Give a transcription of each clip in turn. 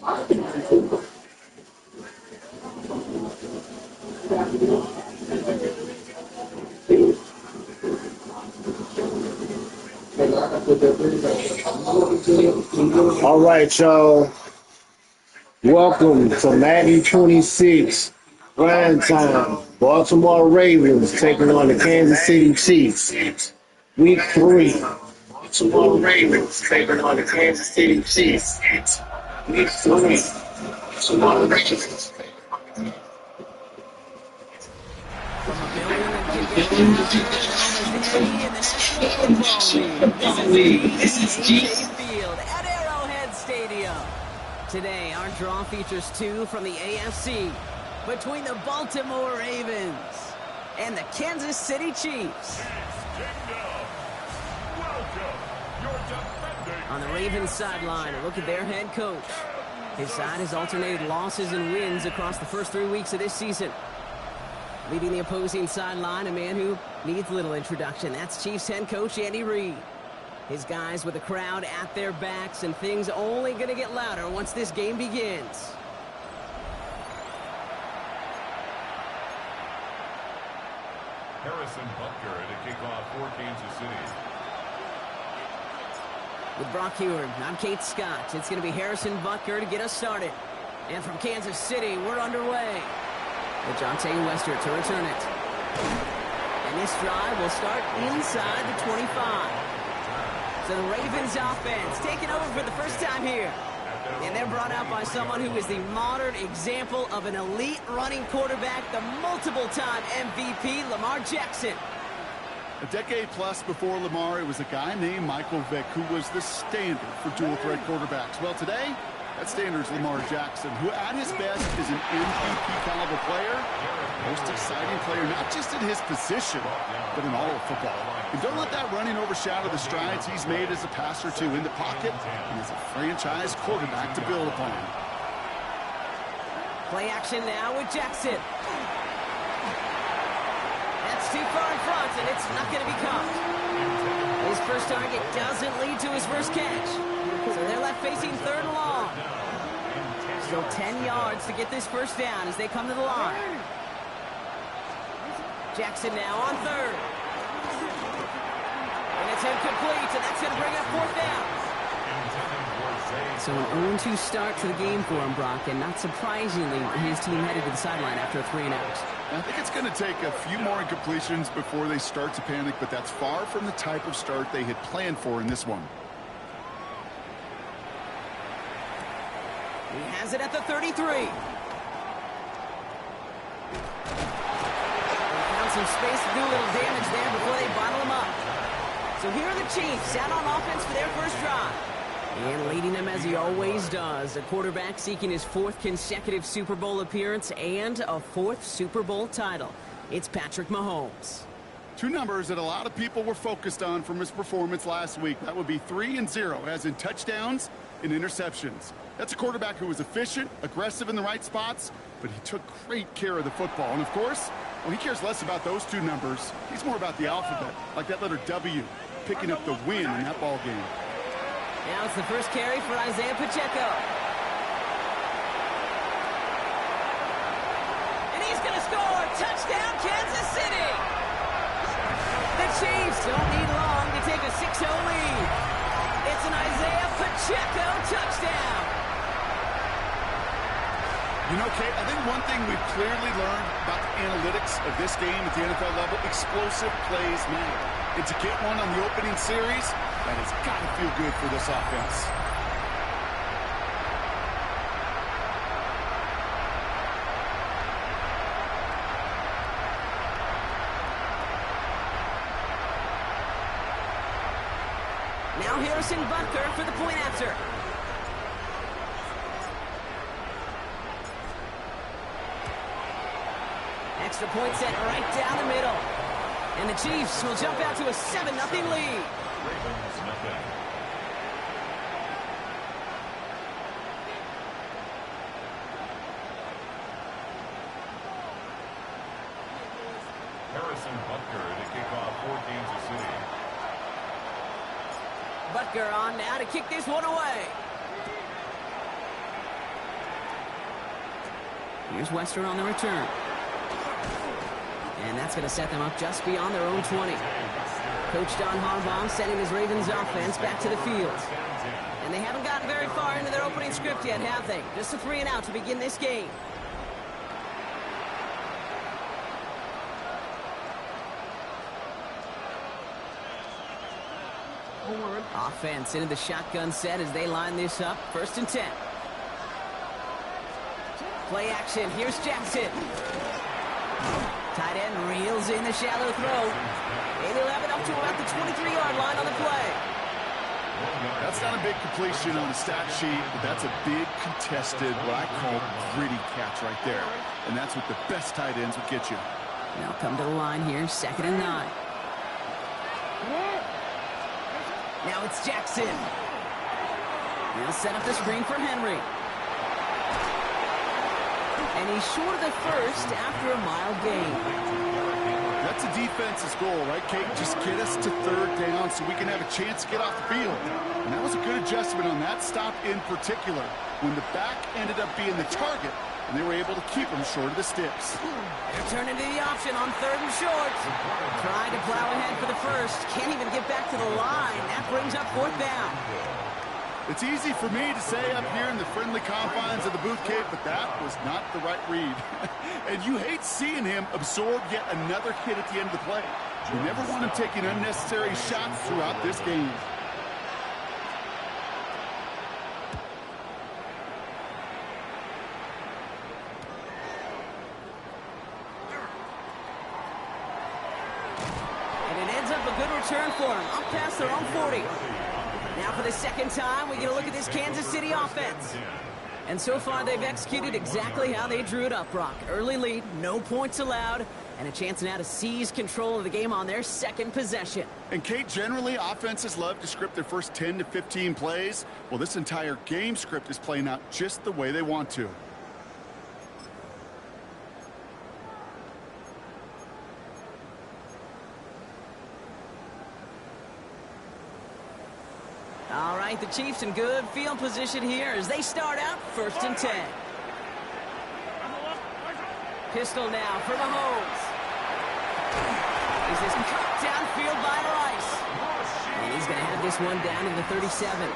All right, y'all. Welcome to Madden 26 Grind Time. Baltimore Ravens taking on the Kansas City Chiefs. Week 3. Baltimore Ravens taking on the Kansas City Chiefs. Week 3. Baltimore Ravens. From a building that can get louder than almost any in the National Football League, this is GK Field at Arrowhead Stadium. Today, our draw features two from the AFC between the Baltimore Ravens and the Kansas City Chiefs. On the Ravens sideline, a look at their head coach. His side has alternated losses and wins across the first 3 weeks of this season. Leading the opposing sideline, a man who needs little introduction. That's Chiefs head coach Andy Reid. His guys with the crowd at their backs, and things only going to get louder once this game begins. Harrison Butker to kick off for Kansas City. With Brock Heward, I'm Kate Scott. It's going to be Harrison Butker to get us started. And from Kansas City, we're underway. With Jonte Wester to return it. And this drive will start inside the 25. So the Ravens offense taking over for the first time here. And they're brought out by someone who is the modern example of an elite running quarterback, the multiple-time MVP, Lamar Jackson. A decade plus before Lamar, it was a guy named Michael Vick who was the standard for dual-threat quarterbacks. Well, today, that standard is Lamar Jackson, who at his best is an MVP-caliber player, most exciting player, not just in his position, but in all of football. And don't let that running overshadow the strides he's made as a passer, too, in the pocket and as a franchise quarterback to build upon. Play action now with Jackson. That's too far in front, and it's not going to be caught. His first target doesn't lead to his first catch. So they're left facing third and long. Still 10 yards to get this first down as they come to the line. Jackson now on third. And it's incomplete, and that's going to bring up fourth down. So an 0-2 start to the game for him, Brock, and not surprisingly, his team headed to the sideline after a 3-and-out. I think it's going to take a few more incompletions before they start to panic, but that's far from the type of start they had planned for in this one. He has it at the 33. They found some space to do a little damage there before they bottle him up. So here are the Chiefs out on offense for their first drive. And leading them as he always does, a quarterback seeking his 4th consecutive Super Bowl appearance and a 4th Super Bowl title. It's Patrick Mahomes. Two numbers that a lot of people were focused on from his performance last week. That would be 3 and 0, as in touchdowns and interceptions. That's a quarterback who was efficient, aggressive in the right spots, but he took great care of the football. And of course, well, he cares less about those two numbers. He's more about the alphabet, like that letter W, picking up the win in that ball game. Now it's the first carry for Isaiah Pacheco. And he's going to score. Touchdown, Kansas City. The Chiefs don't need long to take a 6-0 lead. It's an Isaiah Pacheco touchdown. You know, Kate, I think one thing we've clearly learned about the analytics of this game at the NFL level, explosive plays matter. And to get one on the opening series, that has got to feel good for this offense. Now Harrison Butker for the point after. Extra point set right down the middle. And the Chiefs will jump out to a 7-0 lead. Ravens nothing. Harrison Butker to kick off for Kansas City. Butker on now to kick this one away. Here's Wester on the return. And that's going to set them up just beyond their own 20. Coach Don Harbaugh sending his Ravens offense back to the field. And they haven't gotten very far into their opening script yet, have they? Just a 3 and out to begin this game. Offense into the shotgun set as they line this up. 1st and 10. Play action. Here's Jackson. Tight end reels in the shallow throw. And he'll have it up to about the 23-yard line on the play. That's not a big completion on the stat sheet, but that's a big contested, what I call gritty catch right there. And that's what the best tight ends would get you. Now come to the line here. 2nd and 9. Now it's Jackson. He'll set up the screen for Henry. And he's short of the first after a mild gain. That's a defense's goal, right, Kate? Just get us to 3rd down so we can have a chance to get off the field. And that was a good adjustment on that stop in particular, when the back ended up being the target, and they were able to keep him short of the sticks. They're turning to the option on 3rd and short. Trying to plow ahead for the first. Can't even get back to the line. That brings up 4th down. It's easy for me to say up here in the friendly confines of the booth, Kate, but that was not the right read. And you hate seeing him absorb yet another hit at the end of the play. You never want him taking unnecessary shots throughout this game. Return for him, up past their own 40. Now for the 2nd time, we get a look at this Kansas City offense. And so far, they've executed exactly how they drew it up, Brock. Early lead, no points allowed, and a chance now to seize control of the game on their 2nd possession. And Kate, generally, offenses love to script their first 10 to 15 plays. Well, this entire game script is playing out just the way they want to. All right, the Chiefs in good field position here as they start out 1st and 10. Pistol now for Mahomes. This is cut downfield by Rice. And he's going to have this one down in the 37.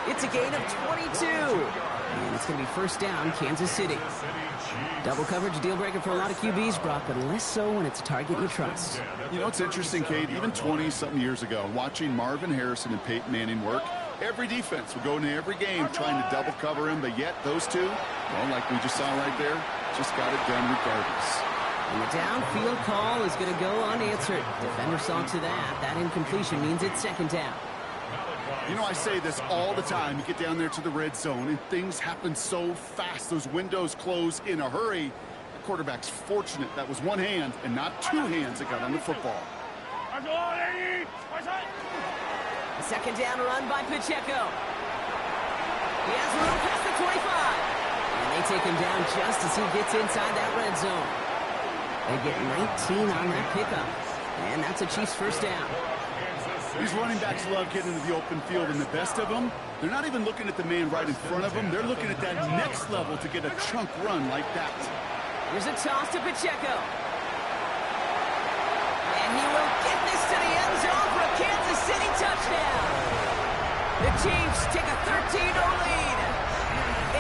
It's a gain of 22. And it's going to be 1st down, Kansas City. Double coverage deal breaker for a lot of QBs, Brock, but less so when it's a target you trust. You know, it's interesting, Kate, even 20-something years ago, watching Marvin Harrison and Peyton Manning work, every defense would go into every game trying to double cover him, but yet those two, well, like we just saw right there, just got it done regardless. And the downfield call is going to go unanswered. Defender saw to that. That incompletion means it's 2nd down. You know, I say this all the time. You get down there to the red zone, and things happen so fast. Those windows close in a hurry. The quarterback's fortunate that was one hand and not 2 hands that got on the football. A 2nd down run by Pacheco. He has room past the 25. And they take him down just as he gets inside that red zone. They get 19 on that pickup. And that's a Chiefs 1st down. These running backs love getting into the open field, and the best of them, they're not even looking at the man right in front of them. They're looking at that next level to get a chunk run like that. Here's a toss to Pacheco. And he will get this to the end zone for a Kansas City touchdown. The Chiefs take a 13-0 lead.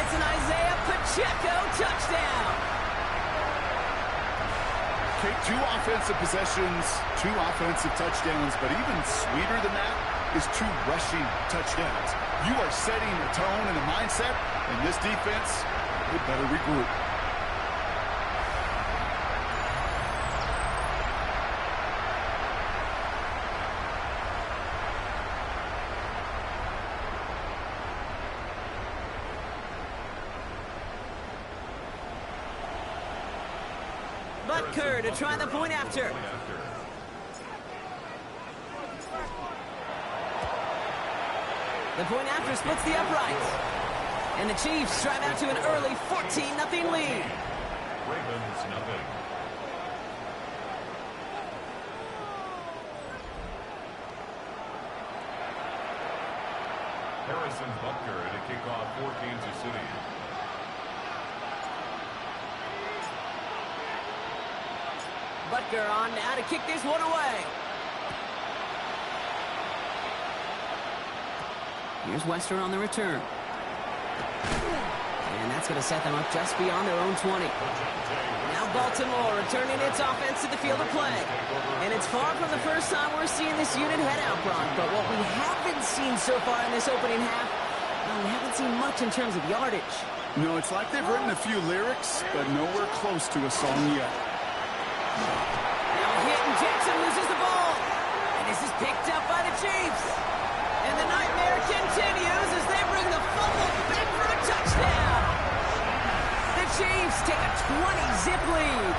It's an Isaiah Pacheco touchdown. Kate, 2 offensive possessions, 2 offensive touchdowns, but even sweeter than that is 2 rushing touchdowns. You are setting a tone and a mindset, and this defense would better regroup. Butker to try the point after. The point after splits the uprights. And the Chiefs drive out to an early 14-0 lead. Ravens nothing. Harrison Butker to kick off for Kansas City. Butker on now to kick this one away. Here's Wester on the return. And that's going to set them up just beyond their own 20. Now Baltimore returning its offense to the field of play. And it's far from the first time we're seeing this unit head out, Brock. But what we haven't seen so far in this opening half, well, we haven't seen much in terms of yardage. No, it's like they've written a few lyrics, but nowhere close to a song yet. Now hit and Jackson loses the ball. And this is picked up by the Chiefs. And the nightmare continues as they bring the fumble back for a touchdown. The Chiefs take a 20-zip lead.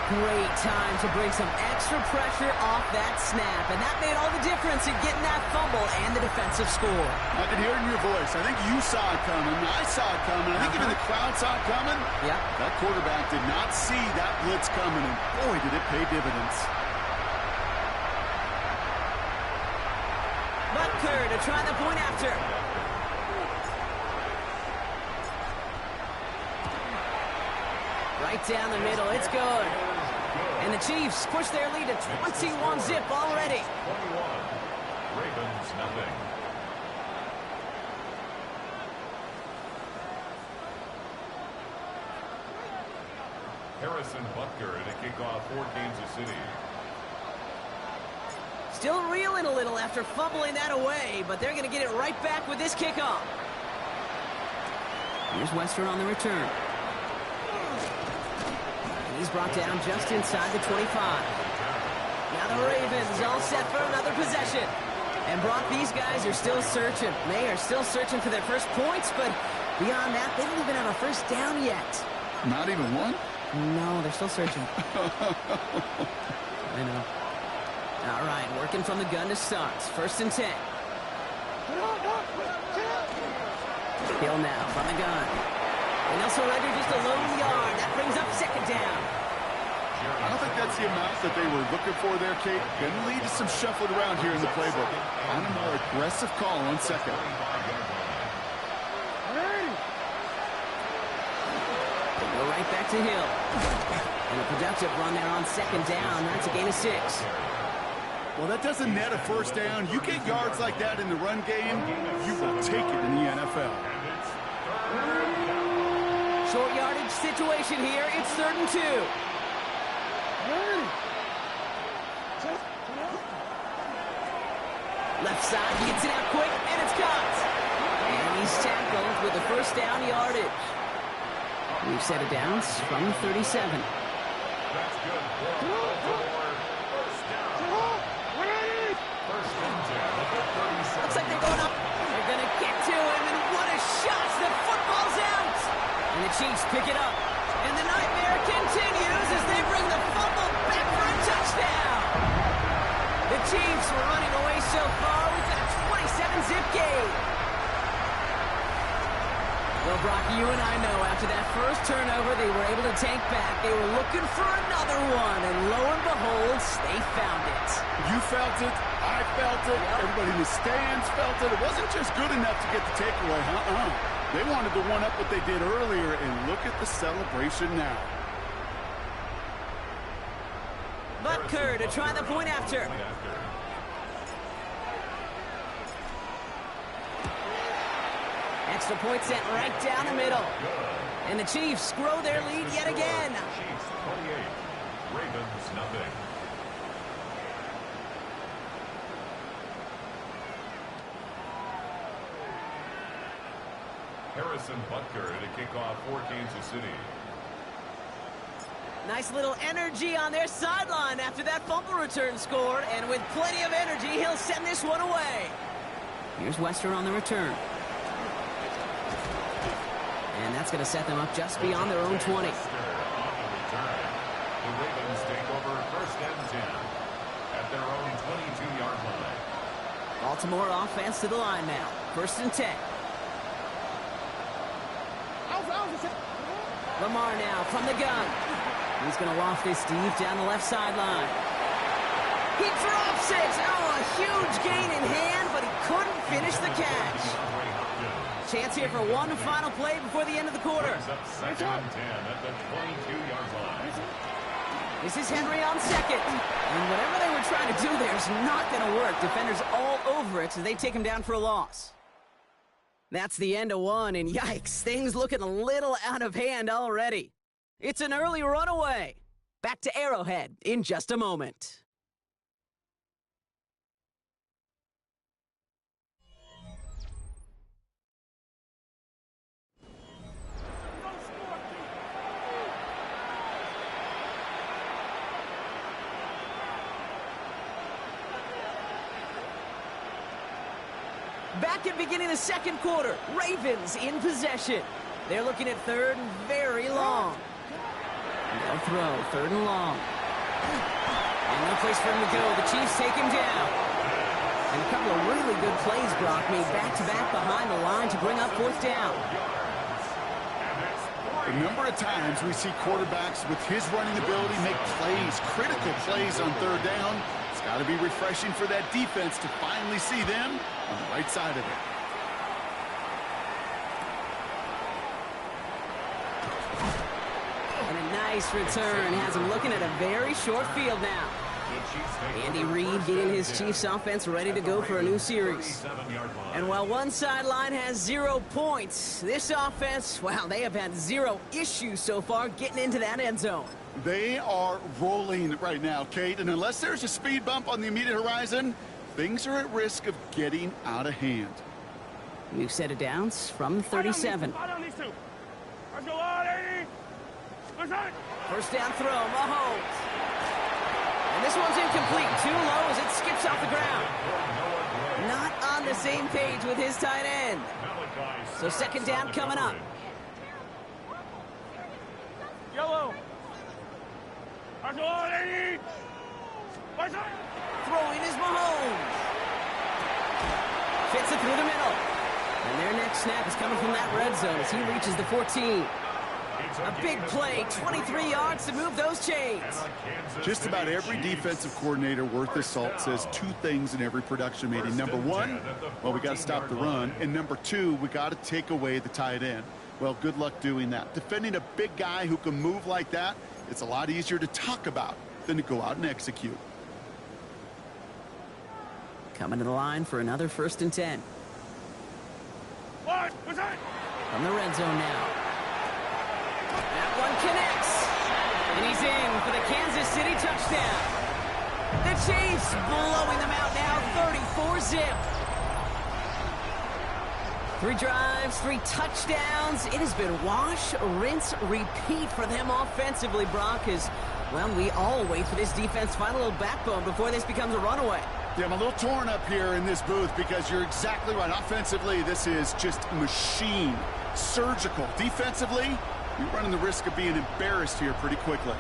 Great time to bring some extra pressure off that snap. And that made all the difference in getting that fumble and the defensive score. I can hear it in your voice. I think you saw it coming. I saw it coming. I think even the crowd saw it coming. Yep. That quarterback did not see that blitz coming, and boy, did it pay dividends. Butker to try the point after. Right down the middle. It's good. And the Chiefs push their lead to 21-zip already. 21. Ravens, nothing. Harrison Butker to kick off for Kansas City. Still reeling a little after fumbling that away, but they're going to get it right back with this kickoff. Here's Wester on the return. And he's brought down just inside the 25. Now the Ravens all set for another possession. And Brock, these guys are still searching. They are still searching for their first points, but beyond that, they don't even have a first down yet. Not even one? No, they're still searching. I know. All right, working from the gun to start. 1st and 10. Hill now from the gun. And they'll surrender just a lone yard. That brings up 2nd down. I don't think that's the amount that they were looking for there, Kate. Going to lead to some shuffling around here in the playbook. On a more aggressive call on 2nd. Go right back to Hill. And a productive run there on 2nd down. That's a gain of 6. Well, that doesn't net a first down. You get yards like that in the run game, you will take it in the NFL. Short yardage situation here. It's 3rd and 2. Left side, gets it out quick, and it's caught. And he's tackled with the 1st down yardage. We've set it down from 37. That's good. First down. First and 10 at the 37. Looks like they're going up. They're going to get to him, and what a shot! The football's out! And the Chiefs pick it up. And the nightmare continues as they bring the fumble back for a touchdown. The Chiefs were running away so far. We've got a 27-zip gain. Well, Brock, you and I know after that first turnover they were able to take back. They were looking for another one, and lo and behold, they found it. You felt it. I felt it. Everybody in the stands felt it. It wasn't just good enough to get the takeaway. They wanted to one-up what they did earlier, and look at the celebration now. Butker to try the point after. Extra point sent right down the middle. And the Chiefs grow their lead yet again. Chiefs 28. Ravens, nothing. Harrison Butker to kick off for Kansas City. Nice little energy on their sideline after that fumble return scored. And with plenty of energy, he'll send this one away. Here's Wester on the return. And that's going to set them up just beyond their own 20. On the return. The Ravens take over 1st and 10 at their own 22-yard line. Baltimore offense to the line now. 1st and 10. Lamar now from the gun. He's going to loft this deep down the left sideline. He drops it. Oh, a huge gain in hand, but he couldn't finish the catch. Chance here for one final play before the end of the quarter. Up second and 10 at the 22-yard line. This is Henry on second. And whatever they were trying to do there is not going to work. Defenders all over it, so they take him down for a loss. That's the end of one, and yikes, things looking a little out of hand already. It's an early runaway. Back to Arrowhead in just a moment. Back at beginning of the second quarter, Ravens in possession. They're looking at third and very long. They'll throw, third and long. And no place for him to go. The Chiefs take him down. And a couple of really good plays, Brock, made back-to-back behind the line to bring up fourth down. A number of times we see quarterbacks with his running ability make plays, critical plays on third down. It's got to be refreshing for that defense to finally see them on the right side of it. And a nice return has him looking at a very short field now. Andy Reid getting his Chiefs offense ready to go for a new series. And while one sideline has 0 points, this offense, well, they have had 0 issues so far getting into that end zone. They are rolling right now, Kate, and unless there's a speed bump on the immediate horizon, things are at risk of getting out of hand. New set of downs from 37. First down throw, Mahomes. And this one's incomplete, too low as it skips off the ground. Not on the same page with his tight end. So second down coming up. Yellow. Throwing is Mahomes. Fits it through the middle. And their next snap is coming from that red zone as he reaches the 14. A big play, 23 yards to move those chains. Just about every defensive coordinator worth his salt says 2 things in every production meeting. Number 1, well, we got to stop the run. And number 2, we got to take away the tight end. Well, good luck doing that. Defending a big guy who can move like that, it's a lot easier to talk about than to go out and execute. Coming to the line for another 1st and 10. What was that? From the red zone now. That one connects. And he's in for the Kansas City touchdown. The Chiefs blowing them out now, 34-zip. 3 drives, 3 touchdowns. It has been wash, rinse, repeat for them offensively, Brock, as, well, we all wait for this defense to find a little backbone before this becomes a runaway. Yeah, I'm a little torn up here in this booth because you're exactly right. Offensively, this is just machine, surgical. Defensively, you're running the risk of being embarrassed here pretty quickly.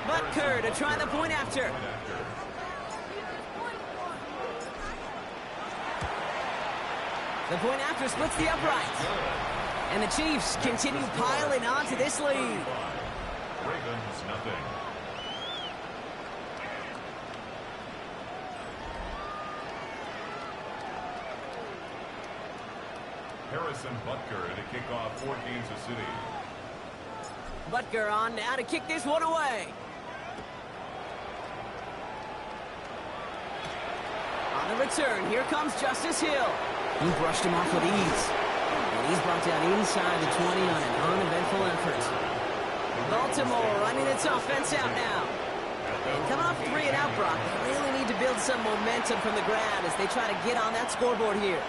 Butker to try the point after. The point after splits the upright. And the Chiefs continue piling on to this lead. Ravens, nothing. Harrison Butker to kick off for Kansas City. Butker on now to kick this one away. On the return, here comes Justice Hill. He brushed him off with ease. And he's brought down inside the 20 on an uneventful effort. Baltimore running its offense out now. And coming off 3 and out, Brock, they really need to build some momentum from the ground as they try to get on that scoreboard here.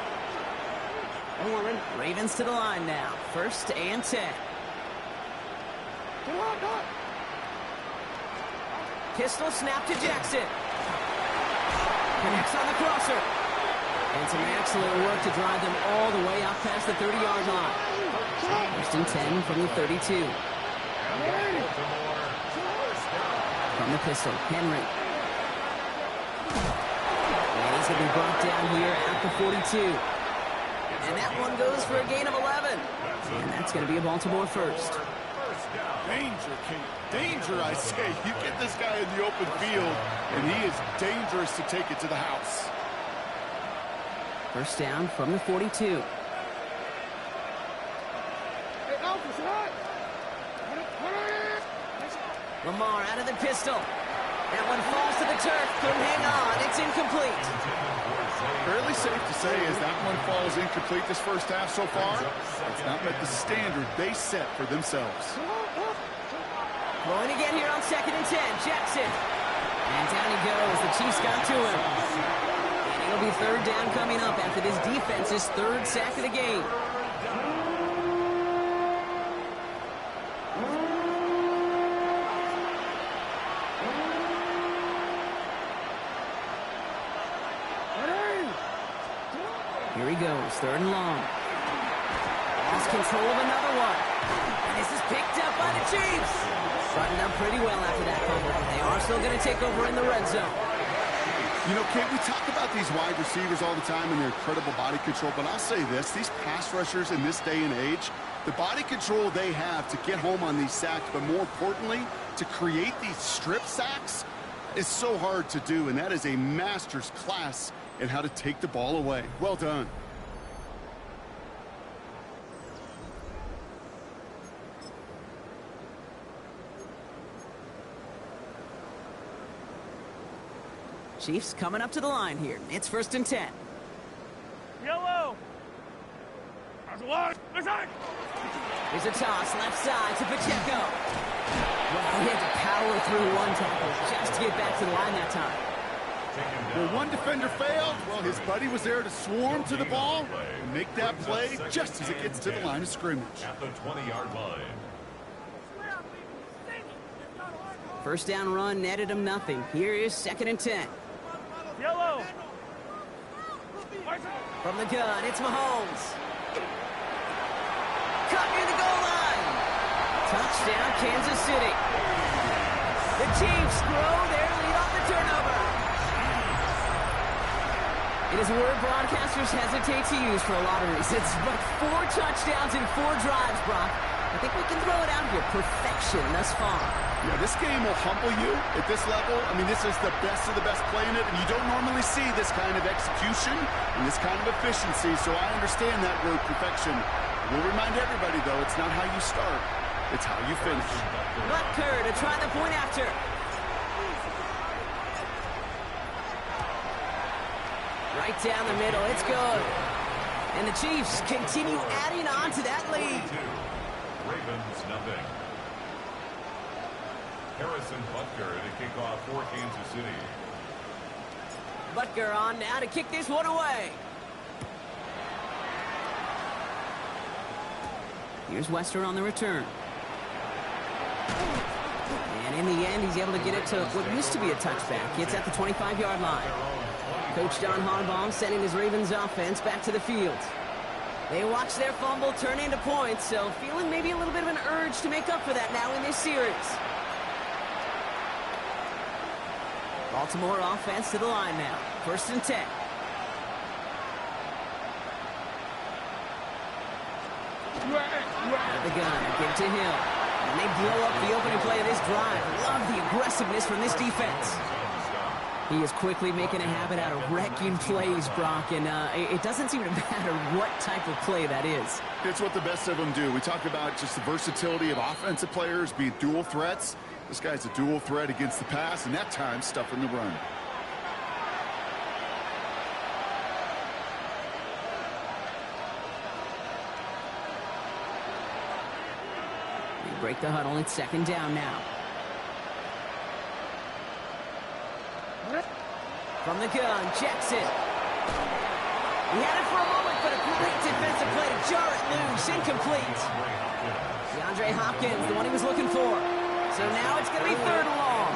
Ravens to the line now. 1st and 10. Pistol snap to Jackson. Connects on the crosser. And some excellent work to drive them all the way out past the 30-yard line. 1st and 10 from the 32. From the pistol, Henry. And he's going to be brought down here at the 42. And that one goes for a gain of 11. And that's going to be a Baltimore 1st. Danger, Kate. Danger, I say. You get this guy in the open field, and he is dangerous to take it to the house. First down from the 42. Lamar out of the pistol. That one falls to the turf. Couldn't hang on. It's incomplete. Fairly safe to say as that one falls incomplete this first half so far. It's not met the standard they set for themselves. Going again here on 2nd and 10. Jackson. And down he goes. The Chiefs got to him. And it'll be third down coming up after this defense's third sack of the game. Here he goes, 3rd and long. Lost control of another one. And this is picked up by the Chiefs. Buttoned up pretty well after that fumble, but they are still going to take over in the red zone. You know, Kate, we talk about these wide receivers all the time and their incredible body control, but I'll say this, these pass rushers in this day and age, the body control they have to get home on these sacks, but more importantly, to create these strip sacks is so hard to do, and that is a master's class in how to take the ball away. Well done. Chiefs coming up to the line here. It's 1st and 10. Yellow. Here's a toss, left side to Pacheco. Well, he had to power through one tackle just to get back to the line that time. Well, one defender failed. Well, his buddy was there to swarm to the ball and make that play just as it gets to the line of scrimmage. At the 20-yard line. First down run netted him nothing. Here is 2nd and 10. Yellow. From the gun, it's Mahomes. Cut near the goal line. Touchdown, Kansas City. The Chiefs grow their lead on the turnover. It is a word broadcasters hesitate to use for a lot of reasons, but 4 touchdowns in 4 drives, Brock. I think we can throw it out here. Perfection thus far. Yeah, this game will humble you at this level. I mean, this is the best of the best playing it, and you don't normally see this kind of execution and this kind of efficiency, so I understand that word perfection. We'll remind everybody, though, it's not how you start, it's how you finish. Butker to try the point after. Right down the middle, it's good. And the Chiefs continue adding on to that lead. Ravens nothing. Harrison Butker to kick off for Kansas City. Butker on now to kick this one away. Here's Wester on the return. And in the end, he's able to get it to what used to be a touchback. It's at the 25-yard line. Coach John Harbaugh sending his Ravens offense back to the field. They watch their fumble turn into points, so feeling maybe a little bit of an urge to make up for that now in this series. Baltimore offense to the line now. 1st and 10. Out of the gun, give it to Hill. And they blow up the opening play of this drive. Love the aggressiveness from this defense. He is quickly making a habit out of wrecking plays, Brock, and it doesn't seem to matter what type of play that is. It's what the best of them do. We talk about just the versatility of offensive players being dual threats. This guy's a dual threat against the pass, and that time stuffing the run. They break the huddle. It's 2nd down now. From the gun, Jackson. He had it for a moment, but a great defensive play to jar it loose. Incomplete. DeAndre Hopkins, the one he was looking for. So now it's going to be 3rd and long.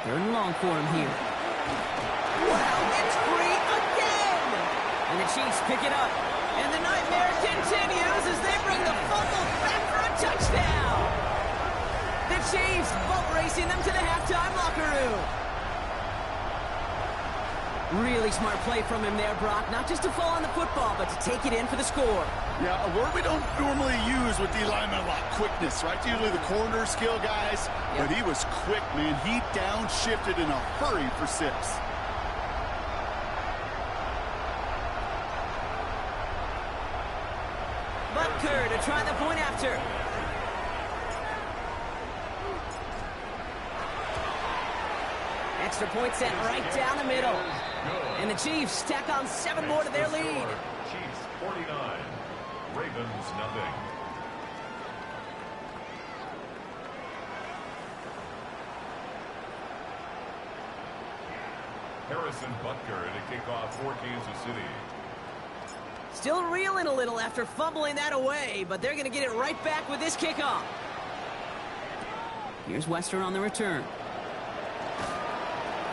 Third and long for him here. Wow, it's free again! And the Chiefs pick it up. And the nightmare continues as they bring the fumble back for a touchdown. The Chiefs boat racing them to the halftime locker room. Really smart play from him there, Brock. Not just to fall on the football, but to take it in for the score. Yeah, a word we don't normally use with D linemen a lot, quickness, right? Usually the corner skill guys, but he was quick, man. He downshifted in a hurry for 6. Butker to try the point after. Extra point sent right down the middle. And the Chiefs tack on 7 more to their lead. Chiefs 49, Ravens nothing. Harrison Butker to kick off for Kansas City. Still reeling a little after fumbling that away, but they're going to get it right back with this kickoff. Here's Western on the return.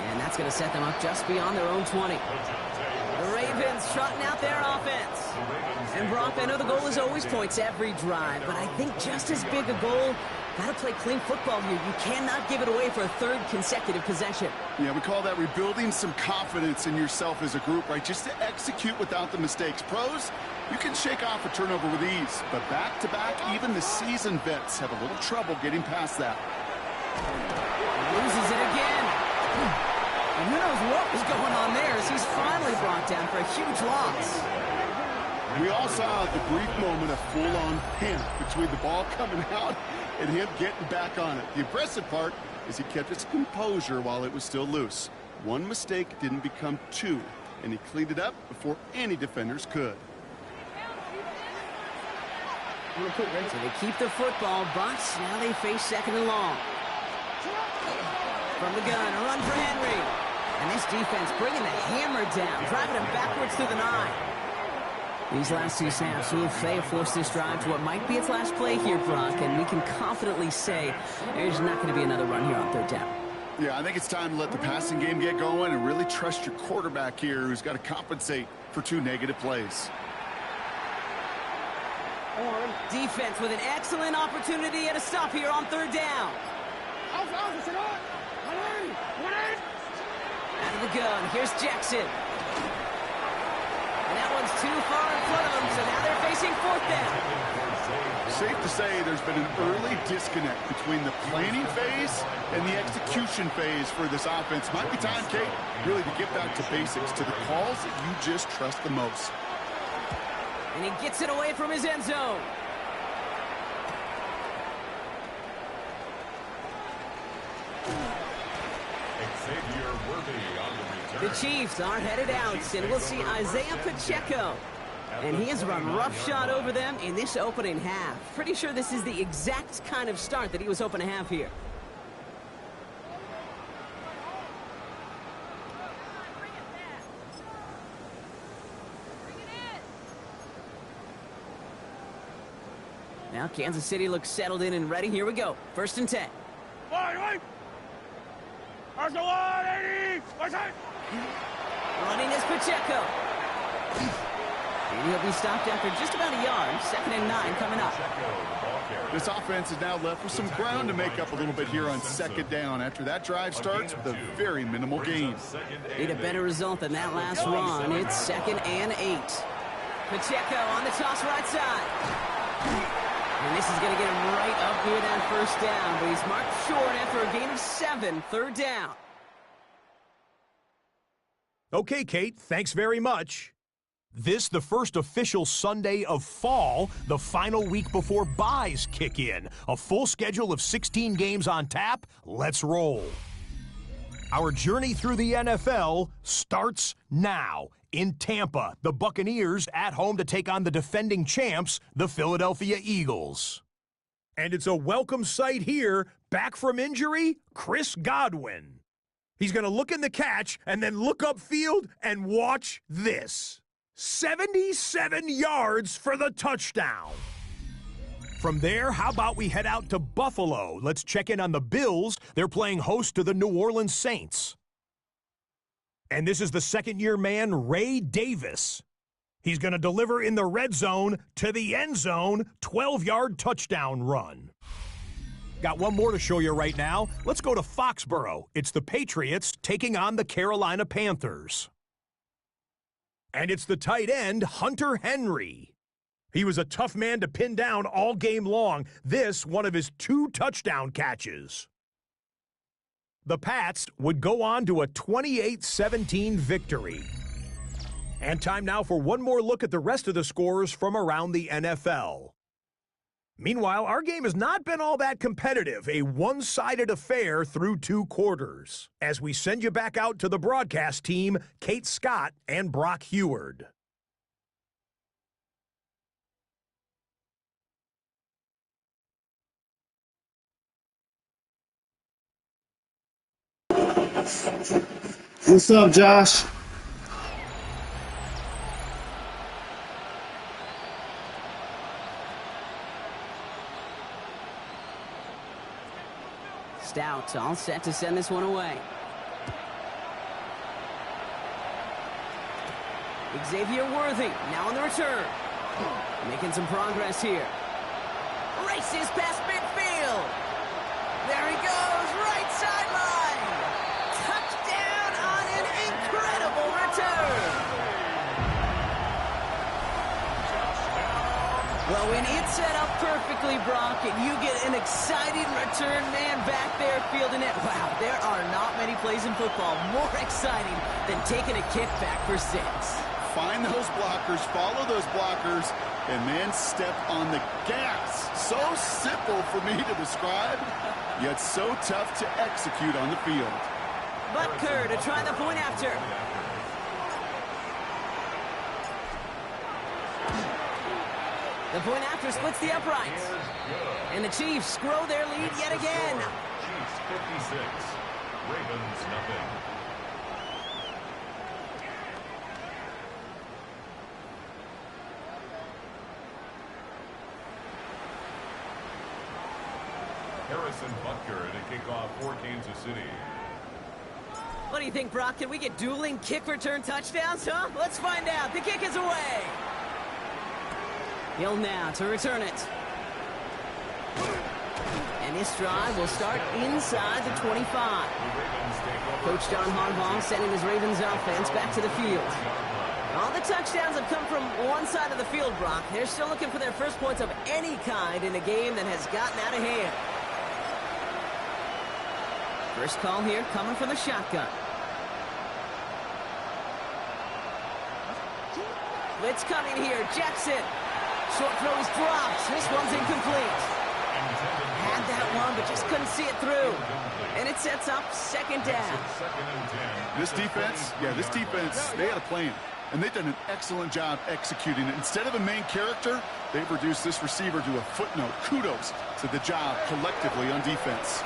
And that's going to set them up just beyond their own 20. The Ravens trotting out their offense. And Brock, I know the goal is always points every drive, but I think just as big a goal, got to play clean football here. You cannot give it away for a 3rd consecutive possession. Yeah, we call that rebuilding some confidence in yourself as a group, right? Just to execute without the mistakes. Pros, you can shake off a turnover with ease, but back-to-back, even the seasoned vets have a little trouble getting past that. Loses it again. And who knows what was going on there as he's finally brought down for a huge loss. We all saw the brief moment of full-on panic between the ball coming out and him getting back on it. The impressive part is he kept his composure while it was still loose. One mistake didn't become 2, and he cleaned it up before any defenders could. So they keep the football, but now they face 2nd and long. From the gun, a run for Henry. And this defense bringing the hammer down, driving him backwards to the 9. These last 2 snaps, they have forced this drive to what might be its last play here, Brock, and we can confidently say there's not going to be another run here on 3rd down. Yeah, I think it's time to let the passing game get going and really trust your quarterback here, who's got to compensate for 2 negative plays. Defense with an excellent opportunity and a stop here on 3rd down. Out of the gun, here's Jackson. And that one's too far in front of them, so now they're facing 4th down. Safe to say there's been an early disconnect between the planning phase and the execution phase for this offense. Might be time, Kate, really to get back to basics, to the calls that you just trust the most. And he gets it away from his end zone. The Chiefs are headed out, and we'll see Isaiah Pacheco. And he has run roughshod over them in this opening half. Pretty sure this is the exact kind of start that he was hoping to have here. Now Kansas City looks settled in and ready. Here we go. 1st and 10. Running is Pacheco. And he'll be stopped after just about a yard. 2nd and 9 coming up. This offense is now left with some ground to make up a little bit here on 2nd down after that drive starts with a very minimal gain. Need a better result than that last run. It's 2nd and 8. Pacheco on the toss right side. And this is going to get him right up near that 1st down, but he's marked short after a gain of 7, 3rd down. Okay, Kate, thanks very much. This, the first official Sunday of fall, the final week before byes kick in. A full schedule of 16 games on tap. Let's roll. Our journey through the NFL starts now. In Tampa, the Buccaneers at home to take on the defending champs, the Philadelphia Eagles. And it's a welcome sight here, back from injury, Chris Godwin. He's going to look in the catch and then look upfield and watch this. 77 yards for the touchdown. From there, how about we head out to Buffalo? Let's check in on the Bills. They're playing host to the New Orleans Saints. And this is the 2nd-year man, Ray Davis. He's going to deliver in the red zone to the end zone, 12-yard touchdown run. Got one more to show you right now. Let's go to Foxborough. It's the Patriots taking on the Carolina Panthers. And it's the tight end, Hunter Henry. He was a tough man to pin down all game long. This, one of his 2 touchdown catches. The Pats would go on to a 28-17 victory. And time now for one more look at the rest of the scores from around the NFL. Meanwhile, our game has not been all that competitive, a one-sided affair through 2 quarters. As we send you back out to the broadcast team, Kate Scott and Brock Heward. What's up, Josh? Stout all set to send this one away. Xavier Worthy now on the return. Making some progress here. Races past midfield. There he goes, right sideline. Touchdown on an incredible return. Well, when it's set up perfectly, Brock, and you get an exciting return man back there fielding it, wow, there are not many plays in football more exciting than taking a kick back for 6. Find those blockers, follow those blockers, and then step on the gas. So simple for me to describe, yet so tough to execute on the field. Butker to try the point after. The point after splits the uprights. And the Chiefs grow their lead yet again. Chiefs 56, Ravens nothing. Harrison Butker to kick off for Kansas City. What do you think, Brock? Can we get dueling kick return touchdowns, huh? Let's find out. The kick is away. Hill now to return it. And this drive will start inside the 25. Coach John Harbaugh sending his Ravens offense back to the field. All the touchdowns have come from one side of the field, Brock. They're still looking for their first points of any kind in a game that has gotten out of hand. First call here coming from the shotgun. Blitz coming here. Jackson. Short throw is dropped. This one's incomplete. Had that one, but just couldn't see it through. And it sets up second down. This defense, they had a plan. And they've done an excellent job executing it. Instead of a main character, they've reduced this receiver to a footnote. Kudos to the job collectively on defense.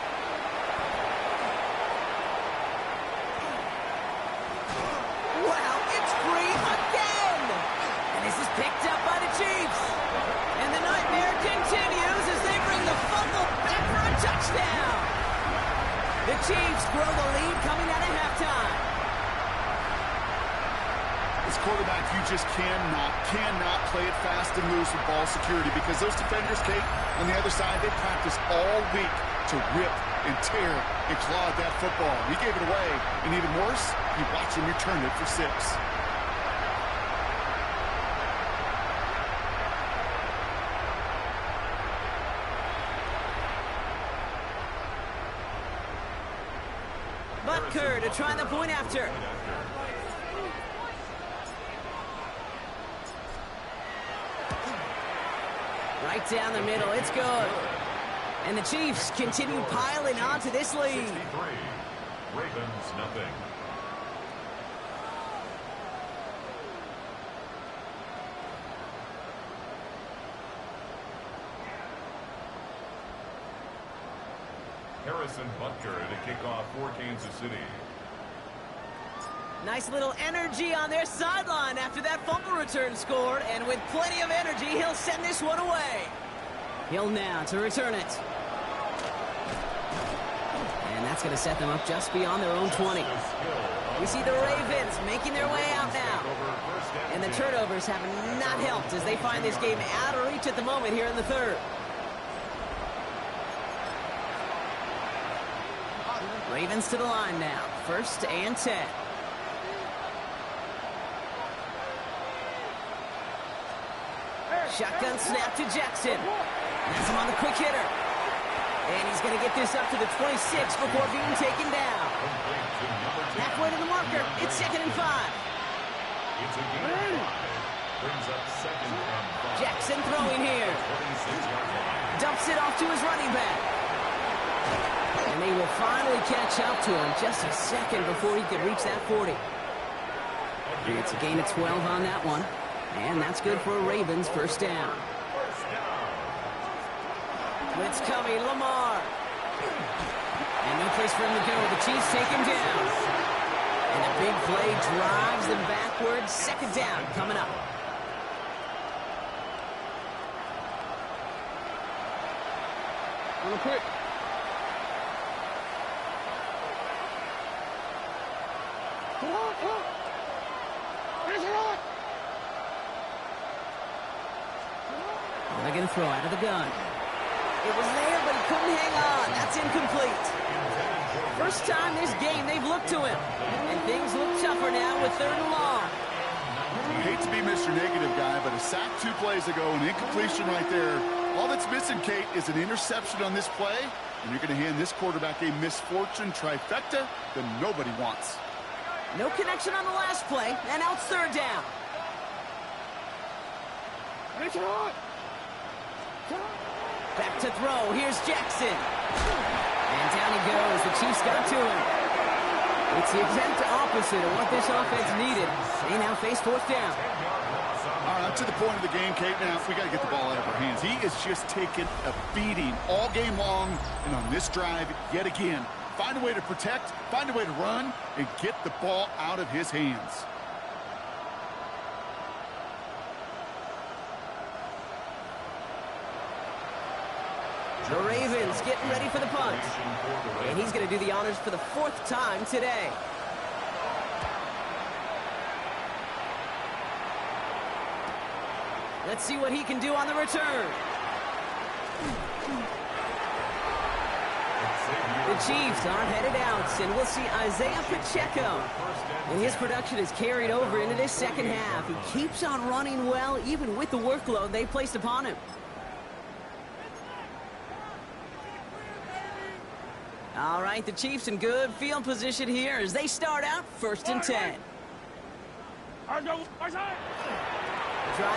Wow, it's free again! And this is picked up by the Chiefs. And the nightmare continues as they bring the fumble back for a touchdown. The Chiefs grow the lead coming out of halftime. As quarterback, you just cannot play it fast and loose with ball security because those defenders, Kate, on the other side, they practice all week to rip and tear and claw at that football. He gave it away, and even worse, you watch him return it for 6. Butker to try the point after. Right down the middle, it's good. And the Chiefs continue piling onto this lead. 63, Ravens nothing. Harrison Butker to kick off for Kansas City. Nice little energy on their sideline after that fumble return scored. And with plenty of energy, he'll send this one away. Hill now to return it. And that's going to set them up just beyond their own 20. We see the Ravens making their way out now. And the turnovers have not helped as they find this game out of reach at the moment here in the third. Ravens to the line now. 1st and 10. Shotgun snap to Jackson. That's him on the quick hitter. And he's going to get this up to the 26 before being taken down. Halfway to the marker. It's 2nd and 5. It's a gain of 5. Brings up 2nd and 5. Jackson throwing here. 26-yard line. Dumps it off to his running back. And they will finally catch up to him just a second before he can reach that 40. It's a gain of 12 on that one. And that's good for a Ravens first down. Blitz coming, Lamar. And no place for him to go. The Chiefs take him down. And a big play drives them backwards. 2nd down coming up. On the quick. Come on, come on. Raise it on. They're going to throw out of the gun. It was there, but he couldn't hang on. That's incomplete. First time this game they've looked to him. And things look tougher now with 3rd and long. I hate to be Mr. Negative guy, but a sack 2 plays ago, an incompletion right there. All that's missing, Kate, is an interception on this play, and you're going to hand this quarterback a misfortune trifecta that nobody wants. No connection on the last play, and now it's 3rd down. Raise it on. Back to throw. Here's Jackson. And down he goes. The Chiefs got to him. It's the exact opposite of what this offense needed. They now face 4th down. All right, to the point of the game, Kate. Now, we got to get the ball out of our hands. He is just taking a beating all game long, and on this drive, yet again. Find a way to protect, find a way to run, and get the ball out of his hands. The Ravens getting ready for the punt. And he's going to do the honors for the 4th time today. Let's see what he can do on the return. The Chiefs aren't headed out, and we'll see Isaiah Pacheco. And his production is carried over into this 2nd half. He keeps on running well, even with the workload they placed upon him. All right, the Chiefs in good field position here as they start out 1st and 10. Drive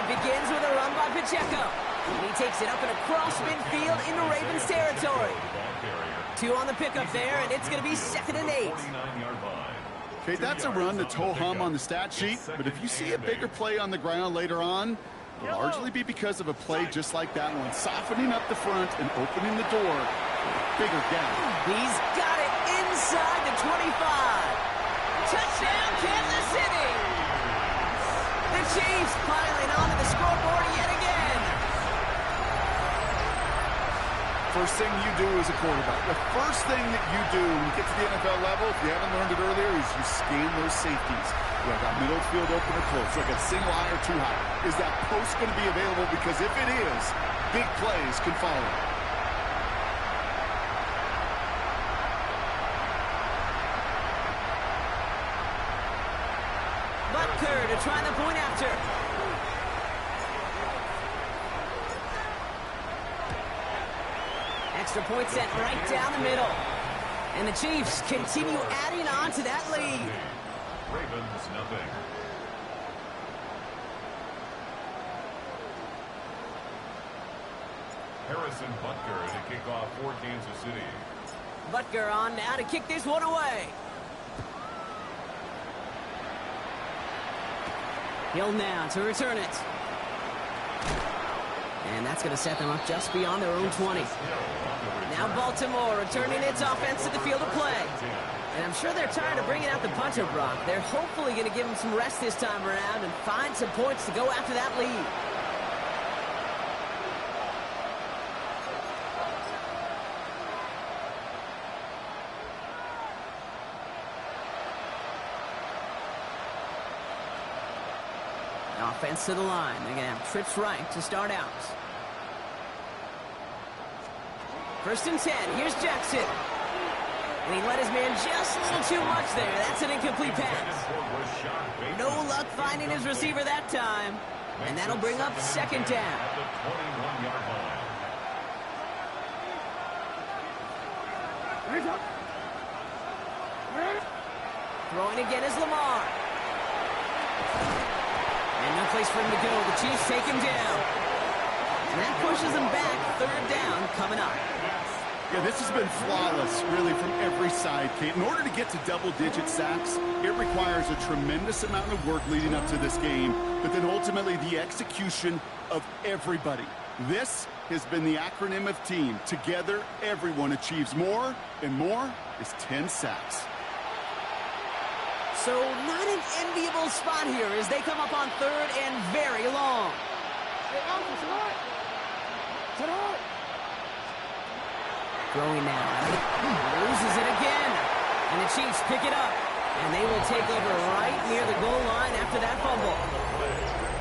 begins with a run by Pacheco. And he takes it up and across midfield into Ravens territory. 2 on the pickup there, and it's going to be 2nd and 8. Okay, that's a run that's ho-hum on the stat sheet, but if you see a bigger play on the ground later on, it'll largely be because of a play just like that one, softening up the front and opening the door for a bigger gap. He's got it inside the 25. Touchdown, Kansas City! The Chiefs piling onto the scoreboard yet again. First thing you do as a quarterback, the first thing that you do when you get to the NFL level, if you haven't learned it earlier, is you scan those safeties. You got middle field open or close, like a single high or 2 high. Is that post going to be available? Because if it is, big plays can follow. Butker to try the point after. Extra point set right down the middle. And the Chiefs continue adding on to that lead. Ravens nothing. Harrison Butker to kick off for Kansas City. Butker on now to kick this one away. Hill now to return it. And that's going to set them up just beyond their own 20. Now Baltimore returning its offense to the field of play. And I'm sure they're tired of bringing out the punter, Brock. They're hopefully going to give him some rest this time around and find some points to go after that lead. Offense to the line. They're going to have trips right to start out. 1st and 10. Here's Jackson. And he let his man just a little too much there. That's an incomplete pass. No luck finding his receiver that time. And that'll bring up second down. At the 21-yard line. Throwing again is Lamar. And no place for him to go. The Chiefs take him down. And that pushes him back. Third down coming up. Yeah, this has been flawless, really, from every side, Kate. In order to get to double-digit sacks, it requires a tremendous amount of work leading up to this game, but then ultimately the execution of everybody. This has been the acronym of team. Together, everyone achieves more, and more is 10 sacks. So not an enviable spot here as they come up on third and very long. Throwing now. Loses it again. And the Chiefs pick it up. And they will take over right near the goal line after that fumble.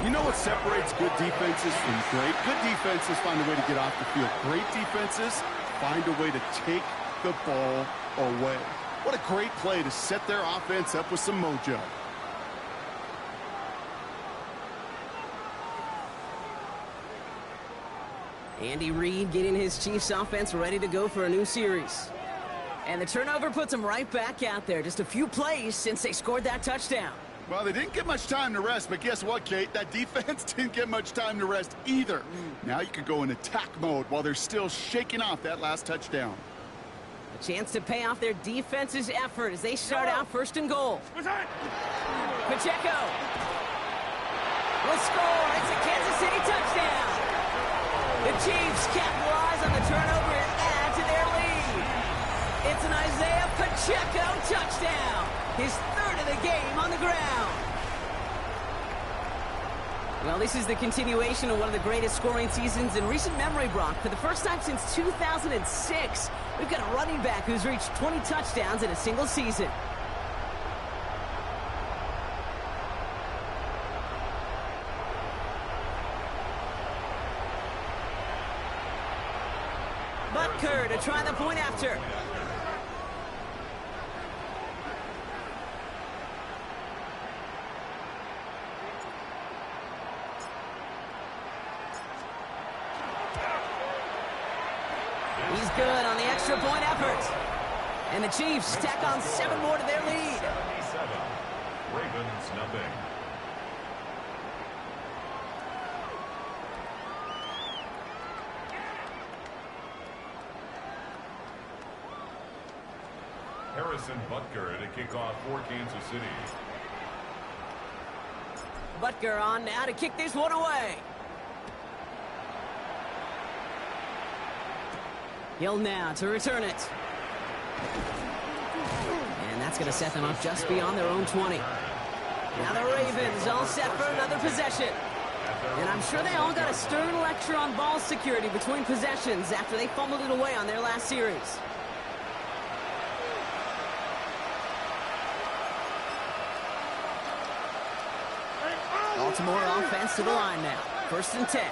You know what separates good defenses from great? Good defenses find a way to get off the field. Great defenses find a way to take the ball away. What a great play to set their offense up with some mojo. Andy Reid getting his Chiefs offense ready to go for a new series. And the turnover puts them right back out there. Just a few plays since they scored that touchdown. Well, they didn't get much time to rest, but guess what, Kate? That defense didn't get much time to rest either. Now you can go in attack mode while they're still shaking off that last touchdown. A chance to pay off their defense's effort as they start out first and goal. Pacheco will score. It's a Kansas City touchdown. The Chiefs capitalize on the turnover and add to their lead. It's an Isaiah Pacheco touchdown. His third of the game on the ground. Well, this is the continuation of one of the greatest scoring seasons in recent memory, Brock. For the first time since 2006, we've got a running back who's reached 20 touchdowns in a single season. Butker to try the point after. He's good on the extra point effort. And the Chiefs tack on 7 more to their lead. 77. Ravens nothing. Harrison Butker to kick off for Kansas City. Butker on now to kick this one away. Hill now to return it. And that's going to set them up just beyond their own 20. Now the Ravens all set for another possession. And I'm sure they all got a stern lecture on ball security between possessions after they fumbled it away on their last series. Baltimore offense to the line now. 1st and 10.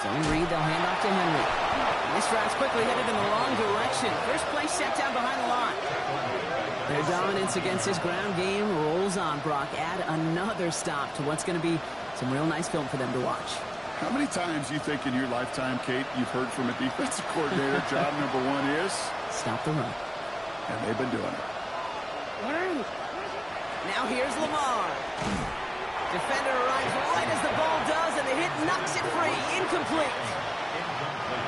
Zone read, they'll hand off to Henry. This drive's quickly headed in the wrong direction. First play set down behind the line. Their dominance against this ground game rolls on, Brock. Add another stop to what's going to be some real nice film for them to watch. How many times you think in your lifetime, Kate, you've heard from a defensive coordinator, job number 1 is? Stop the run. And they've been doing it. Now here's Lamar. Defender arrives right as the ball does, and the hit knocks it free. Incomplete.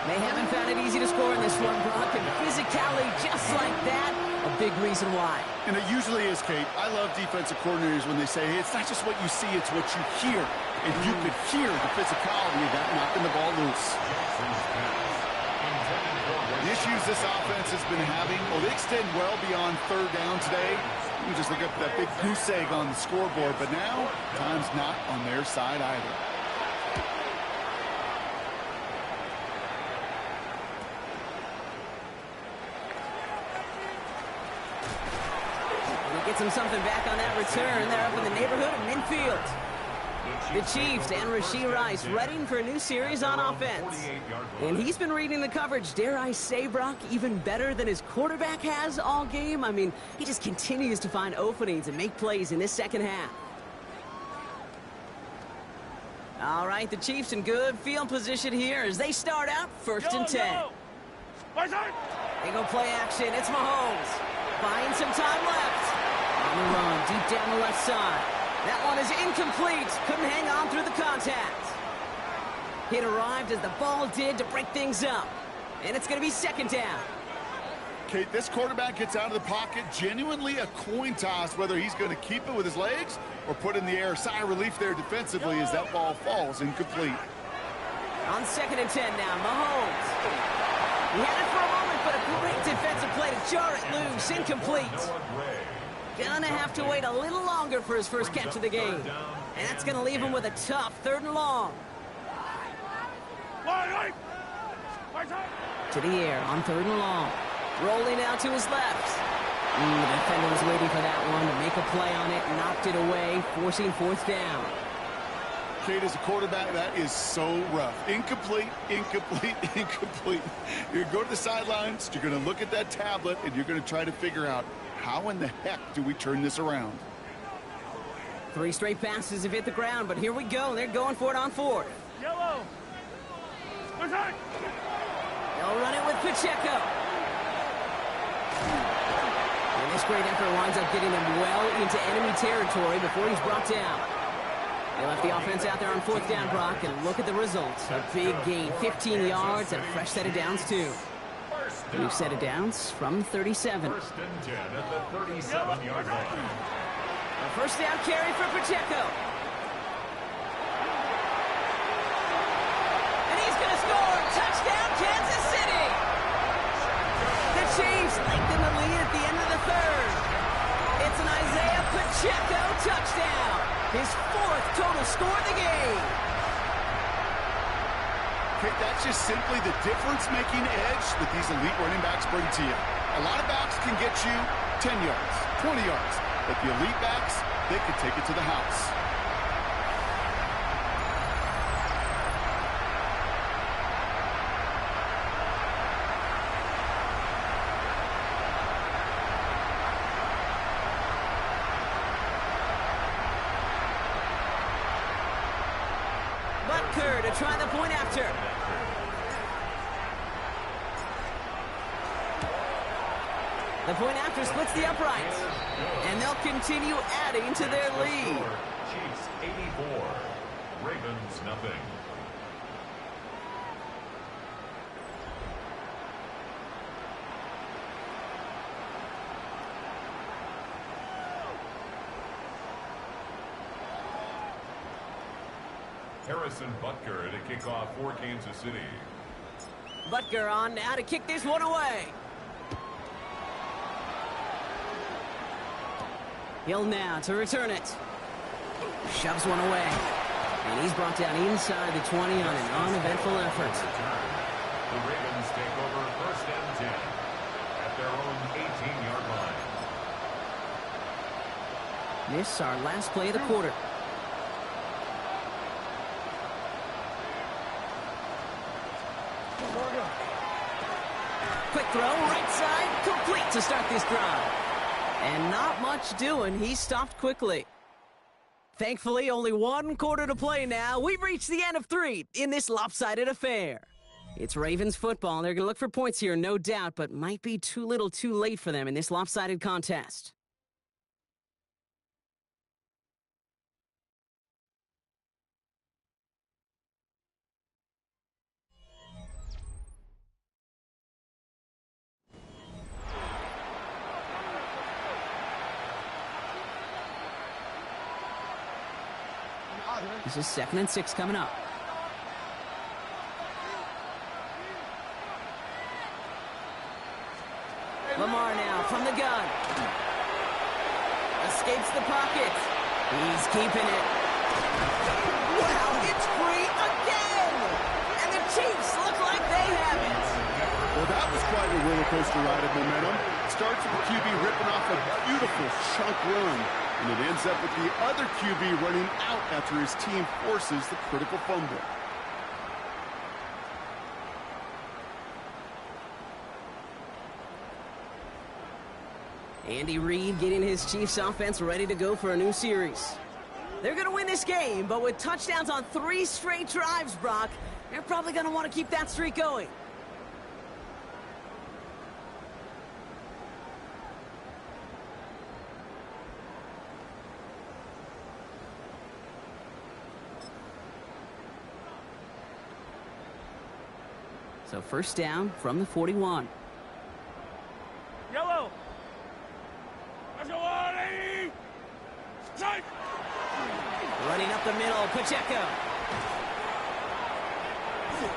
They haven't found it easy to score in this one, Brock, and physicality just like that, a big reason why. And it usually is, Kate. I love defensive coordinators when they say, hey, it's not just what you see, it's what you hear. And you could hear the physicality of that knocking the ball loose. The issues this offense has been having, well, they extend well beyond 3rd down today. You can just look up that big goose egg on the scoreboard, but now time's not on their side either. And he gets him something back on that return. They're up in the neighborhood of midfield. The Chiefs and Rashee Rice readying for a new series on offense. And he's been reading the coverage, dare I say, Brock, even better than his quarterback has all game. I mean, he just continues to find openings and make plays in this second half. All right, the Chiefs in good field position here as they start out 1st and 10. They go play action. It's Mahomes. Buying some time left. On the run, deep down the left side. That one is incomplete. Couldn't hang on through the contact. It arrived as the ball did to break things up. And it's going to be 2nd down. Kate, this quarterback gets out of the pocket, genuinely a coin toss whether he's going to keep it with his legs or put in the air. Sigh of relief there defensively as that ball falls incomplete. On 2nd and 10 now, Mahomes. He had it for a moment, but a great defensive play to jar it loose. Incomplete. Gonna have to wait a little longer for his first catch of the game. And that's gonna leave him with a tough 3rd and long. To the air on 3rd and long. Rolling out to his left. The defender was waiting for that one to make a play on it. Knocked it away, forcing 4th down. Kate, as a quarterback, that is so rough. Incomplete, incomplete, incomplete. You're going to go to the sidelines, you're going to look at that tablet, and you're going to try to figure out how in the heck do we turn this around? 3 straight passes have hit the ground, but here we go. They're going for it on 4th. Yellow. They'll run it with Pacheco. And this great effort winds up getting them well into enemy territory before he's brought down. They left the offense out there on 4th down, Brock, and look at the results. A big gain, 15 yards, and a fresh set of downs, too. New set of downs from 37. 1st and 10 at the 37-yard line. A first down carry for Pacheco. And he's going to score. Touchdown, Kansas City. The Chiefs lengthen the lead at the end of the 3rd. It's an Isaiah Pacheco touchdown. His 4th total score of the game. Okay, that's just simply the difference-making edge that these elite running backs bring to you. A lot of backs can get you 10 yards, 20 yards, but the elite backs, they can take it to the house. Butker to try the point after. The point after splits the uprights. And they'll continue adding to their lead. Chiefs 84, Ravens nothing. Harrison Butker to kick off for Kansas City. Butker on now to kick this one away. Hill now to return it. Shoves one away. And he's brought down inside the 20 on an uneventful effort. The Ravens take over 1st and 10 at their own 18-yard line. This our last play of the quarter. Quick throw, right side, complete to start this drive. And not much doing. He stopped quickly. Thankfully, only 1 quarter to play now. We've reached the end of 3 in this lopsided affair. It's Ravens football. They're going to look for points here, no doubt, but might be too little too late for them in this lopsided contest. This is 2nd and 6 coming up. Lamar now from the gun. Escapes the pocket. He's keeping it. Wow, it's free again! And the Chiefs look like they have it. Well, that That was quite a roller coaster ride of momentum. It starts with the QB ripping off a beautiful chunk run, and it ends up with the other QB running out after his team forces the critical fumble. Andy Reid getting his Chiefs offense ready to go for a new series. They're going to win this game, but with touchdowns on 3 straight drives, Brock, they're probably going to want to keep that streak going. So first down from the 41. Yellow. Let's go, Artie. Strike. Running up the middle, Pacheco.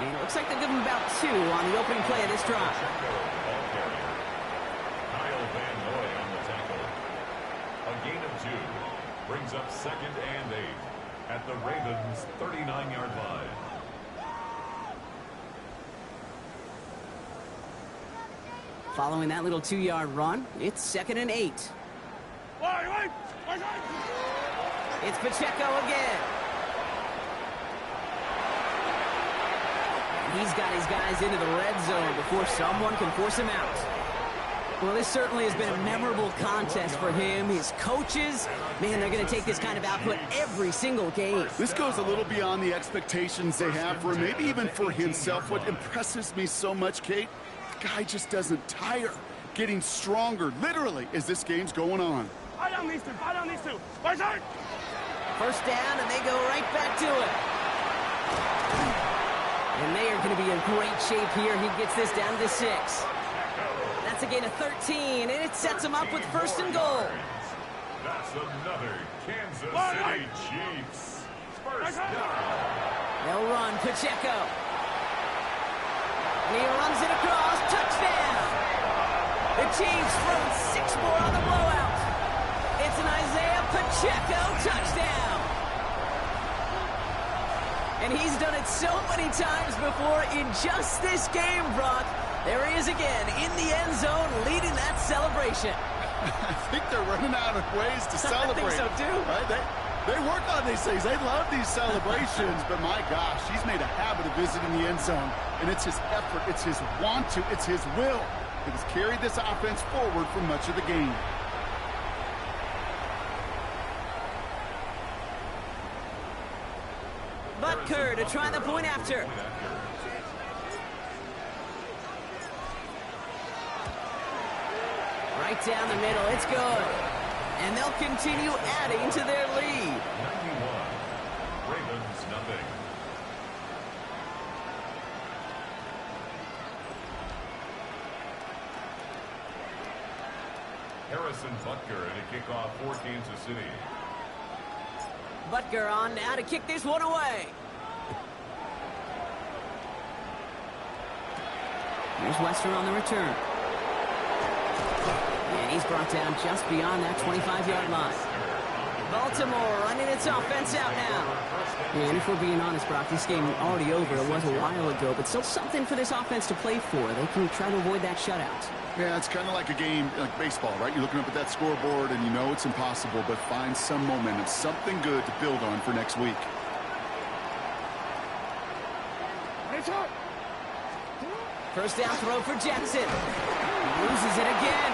And it looks like they'll give him about 2 on the opening play of this drive. Kyle Van Noy on the tackle. A gain of 2 brings up 2nd and 8 at the Ravens' 39-yard line. Following that little 2-yard run, it's 2nd and 8. Wait. It's Pacheco again. And he's got his guys into the red zone before someone can force him out. Well, this certainly has been a memorable contest for him. His coaches, man, they're going to take this kind of output every single game. This goes a little beyond the expectations they have for him, maybe even for himself. What impresses me so much, Kate, the guy just doesn't tire. Getting stronger, literally, as this game's going on. Fight down these two. Where's that? First down, and they go right back to it. And they are going to be in great shape here. He gets this down to 6. That's a gain of 13, and it sets him up with 1st and goal. That's another Kansas City Chiefs first down. They'll run, Pacheco. And he runs it across, touchdown. The Chiefs run 6 more on the blowout. It's an Isaiah Pacheco touchdown. And he's done it so many times before in just this game, Brock. There he is again in the end zone leading that celebration. I think they're running out of ways to celebrate. I think so, too. Right? They work on these things. They love these celebrations. But, my gosh, he's made a habit of visiting the end zone. And it's his effort. It's his want to. It's his will that has carried this offense forward for much of the game. Butker to try the point after. Right down the middle, it's good. And they'll continue adding to their lead. 91. Ravens nothing. Harrison Butker in a kickoff for Kansas City. Butker on now to kick this one away. Here's Wester on the return. And he's brought down just beyond that 25-yard line. Baltimore running its offense out now. And if we're being honest, Brock, this game already over. It was a while ago, but still something for this offense to play for. They can try to avoid that shutout. Yeah, it's kind of like a game, like baseball, right? You're looking up at that scoreboard, and you know it's impossible, but find some momentum, something good to build on for next week. First down throw for Jackson. Loses it again.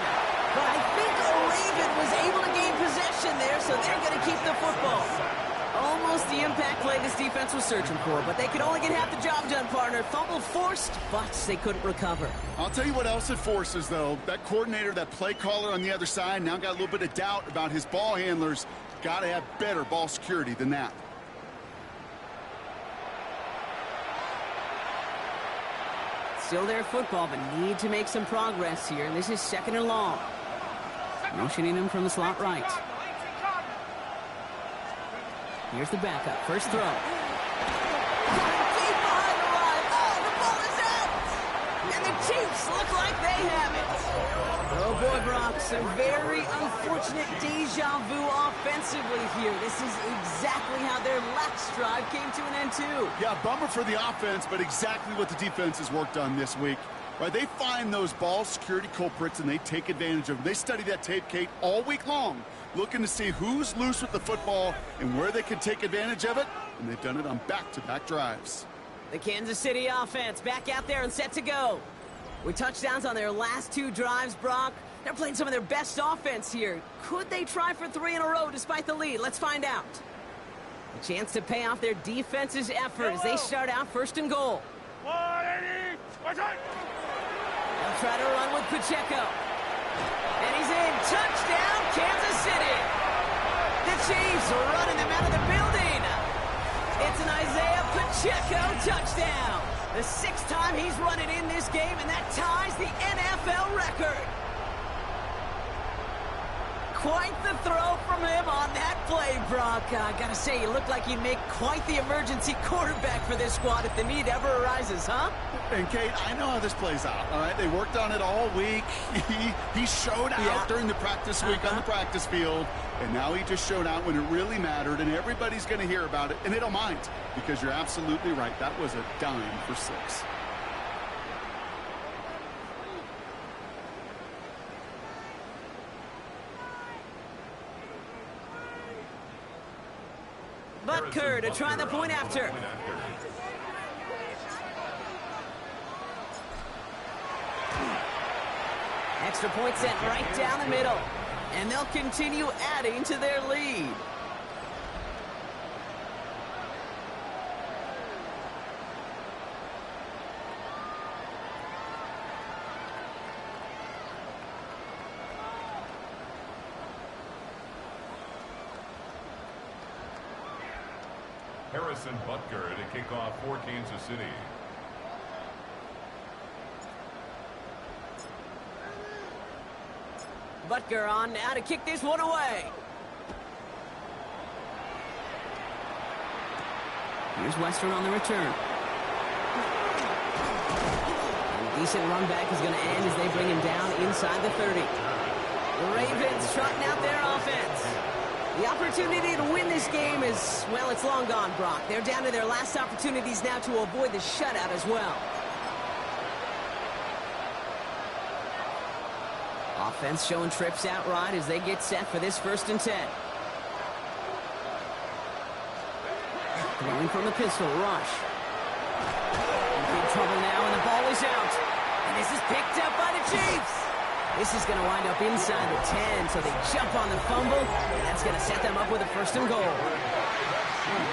But I think Raven was able to gain possession there, so they're going to keep the football. Almost the impact play this defense was searching for, but they could only get half the job done, partner. Fumble forced, but they couldn't recover. I'll tell you what else it forces, though. That coordinator, that play caller on the other side, now got a little bit of doubt about his ball handlers. Got to have better ball security than that. Still their football, but need to make some progress here. This is 2nd and long. Motioning him from the slot right. Here's the backup. First throw. Deep behind the line. Oh, the ball is out! And the Chiefs look like they have it. Oh, boy, Brock. Some very unfortunate deja vu offensively here. This is exactly how their last drive came to an end, too. Yeah, bummer for the offense, but exactly what the defense has worked on this week. Right, they find those ball security culprits and they take advantage of them. They study that tape, Kate, all week long, looking to see who's loose with the football and where they can take advantage of it, and they've done it on back-to-back drives. The Kansas City offense back out there and set to go. With touchdowns on their last 2 drives, Brock, they're playing some of their best offense here. Could they try for 3 in a row despite the lead? Let's find out. A chance to pay off their defense's effort as they start out 1st and goal. They'll try to run with Pacheco. And he's in. Touchdown, Kansas City. The Chiefs are running them out of the building. It's an Isaiah Pacheco touchdown. The 6th time he's run it in this game, and that ties the NFL record. Quite the throw from him on that play, Brock. I gotta say, you look like you'd make quite the emergency quarterback for this squad if the need ever arises, huh? And, Kate, I know how this plays out, all right? They worked on it all week. He showed out during the practice week on the practice field, and now he just showed out when it really mattered, and everybody's going to hear about it, and they don't mind, because you're absolutely right. That was a dime for 6. Butker to try the point after. Extra point sent right down the middle. And they'll continue adding to their lead. Harrison Butker to kick off for Kansas City. Butker on now to kick this one away. Here's Western on the return. And a decent run back is going to end as they bring him down inside the 30. The Ravens trotting out their offense. The opportunity to win this game is, well, it's long gone, Brock. They're down to their last opportunities now to avoid the shutout as well. Offense showing trips outright as they get set for this 1st and 10. Throwing from the pistol, rush. In big trouble now, and the ball is out. And this is picked up by the Chiefs. This is going to wind up inside the 10, so they jump on the fumble, and that's going to set them up with a 1st and goal. Oh,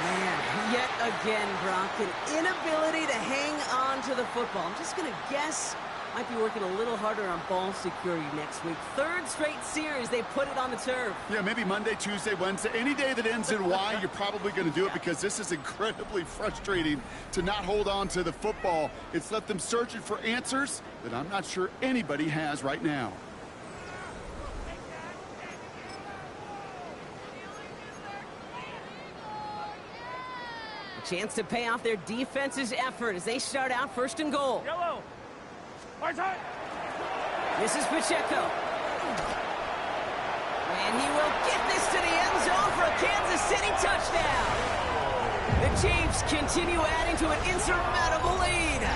man, yet again, Brock, an inability to hang on to the football. I'm just going to guess might be working a little harder on ball security next week. 3rd straight series, they put it on the turf. Yeah, maybe Monday, Tuesday, Wednesday. Any day that ends in Y, you're probably going to do it because this is incredibly frustrating to not hold on to the football. It's left them searching for answers that I'm not sure anybody has right now. A chance to pay off their defense's effort as they start out 1st and goal. Yellow. This is Pacheco. And he will get this to the end zone for a Kansas City touchdown. The Chiefs continue adding to an insurmountable lead.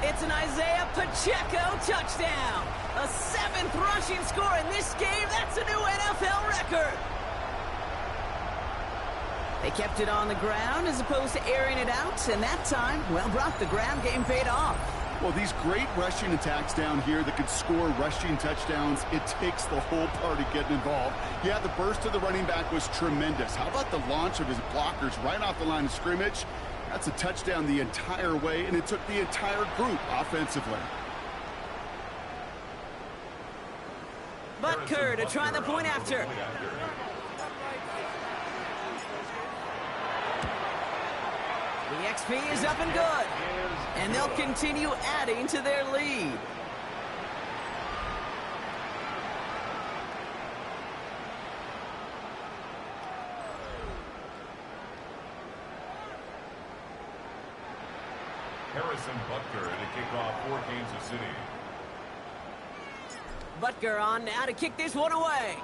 It's an Isaiah Pacheco touchdown. A 7th rushing score in this game. That's a new NFL record. They kept it on the ground as opposed to airing it out. And that time, well, Brock, the ground game paid off. Well, these great rushing attacks down here that could score rushing touchdowns, it takes the whole party getting involved. Yeah, the burst of the running back was tremendous. How about the launch of his blockers right off the line of scrimmage? That's a touchdown the entire way, and it took the entire group offensively. Butker to try the point after. The XP is up and good. And they'll continue adding to their lead. Harrison Butker to kick off for Kansas City. Butker on now to kick this one away.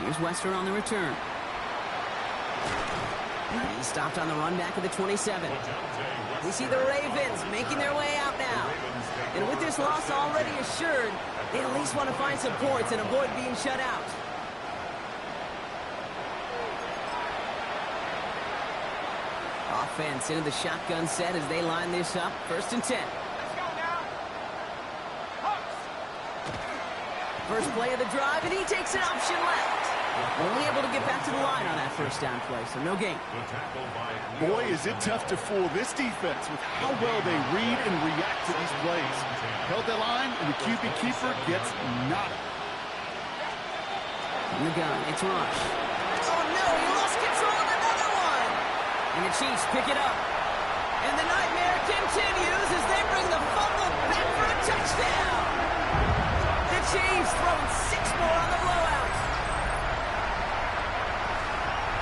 Here's Western on the return. He stopped on the run back at the 27. We see the Ravens making their way out now. And with this loss already assured, they at least want to find some points and avoid being shut out. Offense into the shotgun set as they line this up. 1st and 10. First play of the drive, and he takes an option left. Only able to get back to the line on that 1st down play, so no gain. Boy, is it tough to fool this defense with how well they read and react to these plays. Held that line, and the QB keeper gets nada. In the gun, it's Rush. Oh no, he lost control of another one! And the Chiefs pick it up. And the nightmare continues as they bring the fumble back for a touchdown. The Chiefs throwing 6 more on the blowout.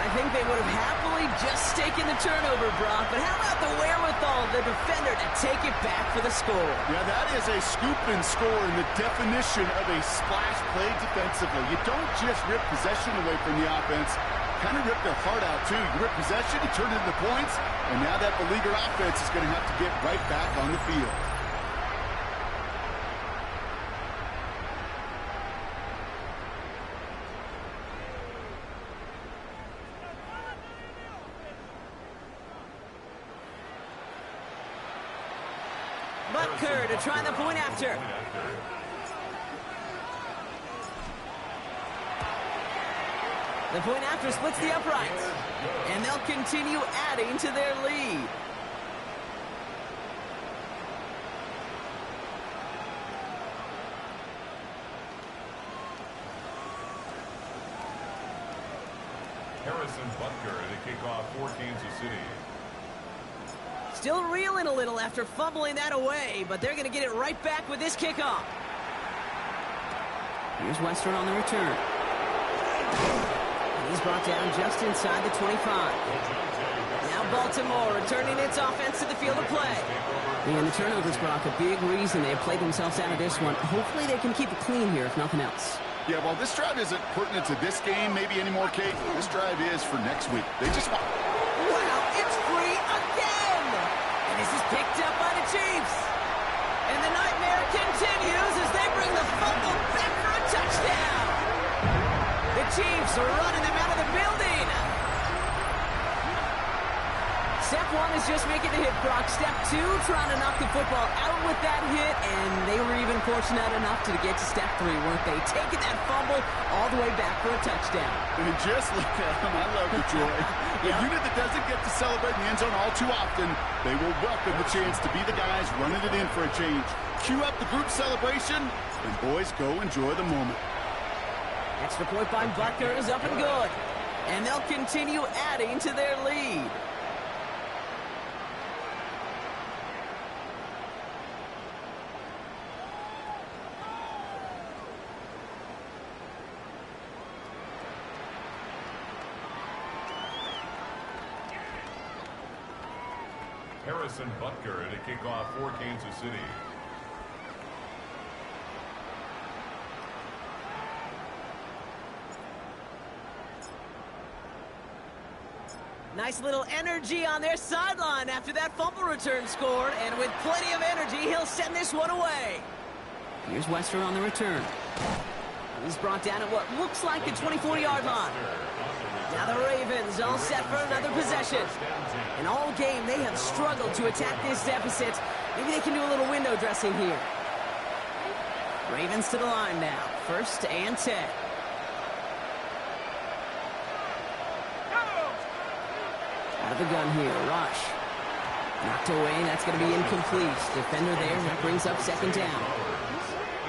I think they would have happily just taken the turnover, Brock, but how about the wherewithal of the defender to take it back for the score? Yeah, that is a scoop and score in the definition of a splash play defensively. You don't just rip possession away from the offense, kind of rip their heart out too. You rip possession, you turn it into points, and now that beleaguered offense is going to have to get right back on the field. Butker to try the point after. The point after splits the uprights. And they'll continue adding to their lead. Harrison Butker to kick off for Kansas City. Still reeling a little after fumbling that away, but they're going to get it right back with this kickoff. Here's Western on the return. And he's brought down just inside the 25. Now Baltimore returning its offense to the field of play. And the turnovers, Brock, a big reason they have played themselves out of this one. Hopefully they can keep it clean here, if nothing else. Yeah, well, this drive isn't pertinent to this game maybe anymore, Kate. This drive is for next week. They just want... Wow, it's free again! And this is picked up by the Chiefs. And the nightmare continues as they bring the fumble back for a touchdown. The Chiefs are running them out of the building. Step 1 is just making the hit, Brock. Step 2, trying to knock the football out with that hit, and they were even fortunate enough to get to step 3, weren't they? Taking that fumble all the way back for a touchdown. And just look at them. I love the joy. A unit that doesn't get to celebrate in the end zone all too often, they will welcome the chance to be the guys running it in for a change. Cue up the group celebration, and boys, go enjoy the moment. Extra point by Butker is up and good. And they'll continue adding to their lead. Harrison Butker to kick off for Kansas City. Nice little energy on their sideline after that fumble return scored, and with plenty of energy, he'll send this one away. Here's Western on the return. He's brought down at what looks like the 24-yard line. Now the Ravens all set for another possession. And all game, they have struggled to attack this deficit. Maybe they can do a little window dressing here. Ravens to the line now. 1st and 10. Out of the gun here, Rush. Knocked away, that's going to be incomplete. Defender there, that brings up 2nd down.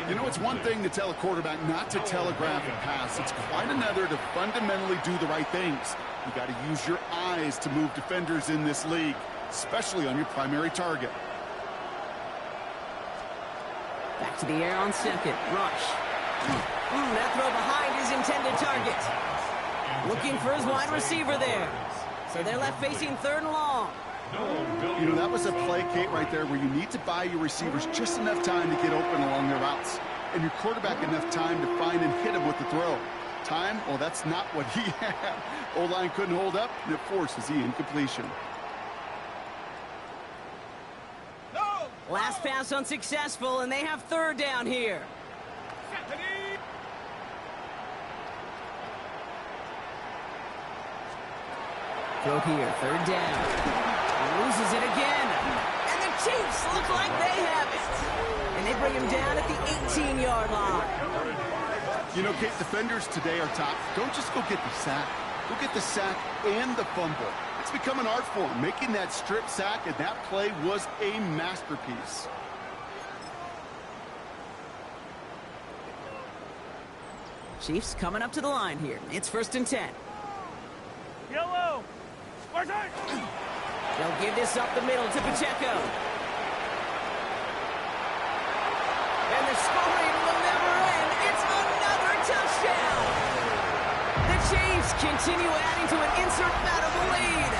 You know, it's one thing to tell a quarterback not to telegraph a pass. It's quite another to fundamentally do the right things. You got to use your eyes to move defenders in this league, especially on your primary target. Back to the air on 2nd. Rush. That throw behind his intended target. Looking for his wide receiver there. So they're left facing 3rd and long. You know, that was a play, Kate, right there where you need to buy your receivers just enough time to get open along their routes, and your quarterback enough time to find and hit him with the throw. time, well, that's not what he had. O-line couldn't hold up, and it forces the incompletion. Last pass unsuccessful, and they have third down here. Throw here, third down. He loses it again. And the Chiefs look like they have it. And they bring him down at the 18-yard line. You know, Kate, defenders today are top. Don't just go get the sack. Go get the sack and the fumble. It's become an art form. Making that strip sack, and that play was a masterpiece. Chiefs coming up to the line here. It's 1st and 10. Yellow. They'll give this up the middle to Pacheco. And the scoring will never end. It's another touchdown. The Chiefs continue adding to an insurmountable lead.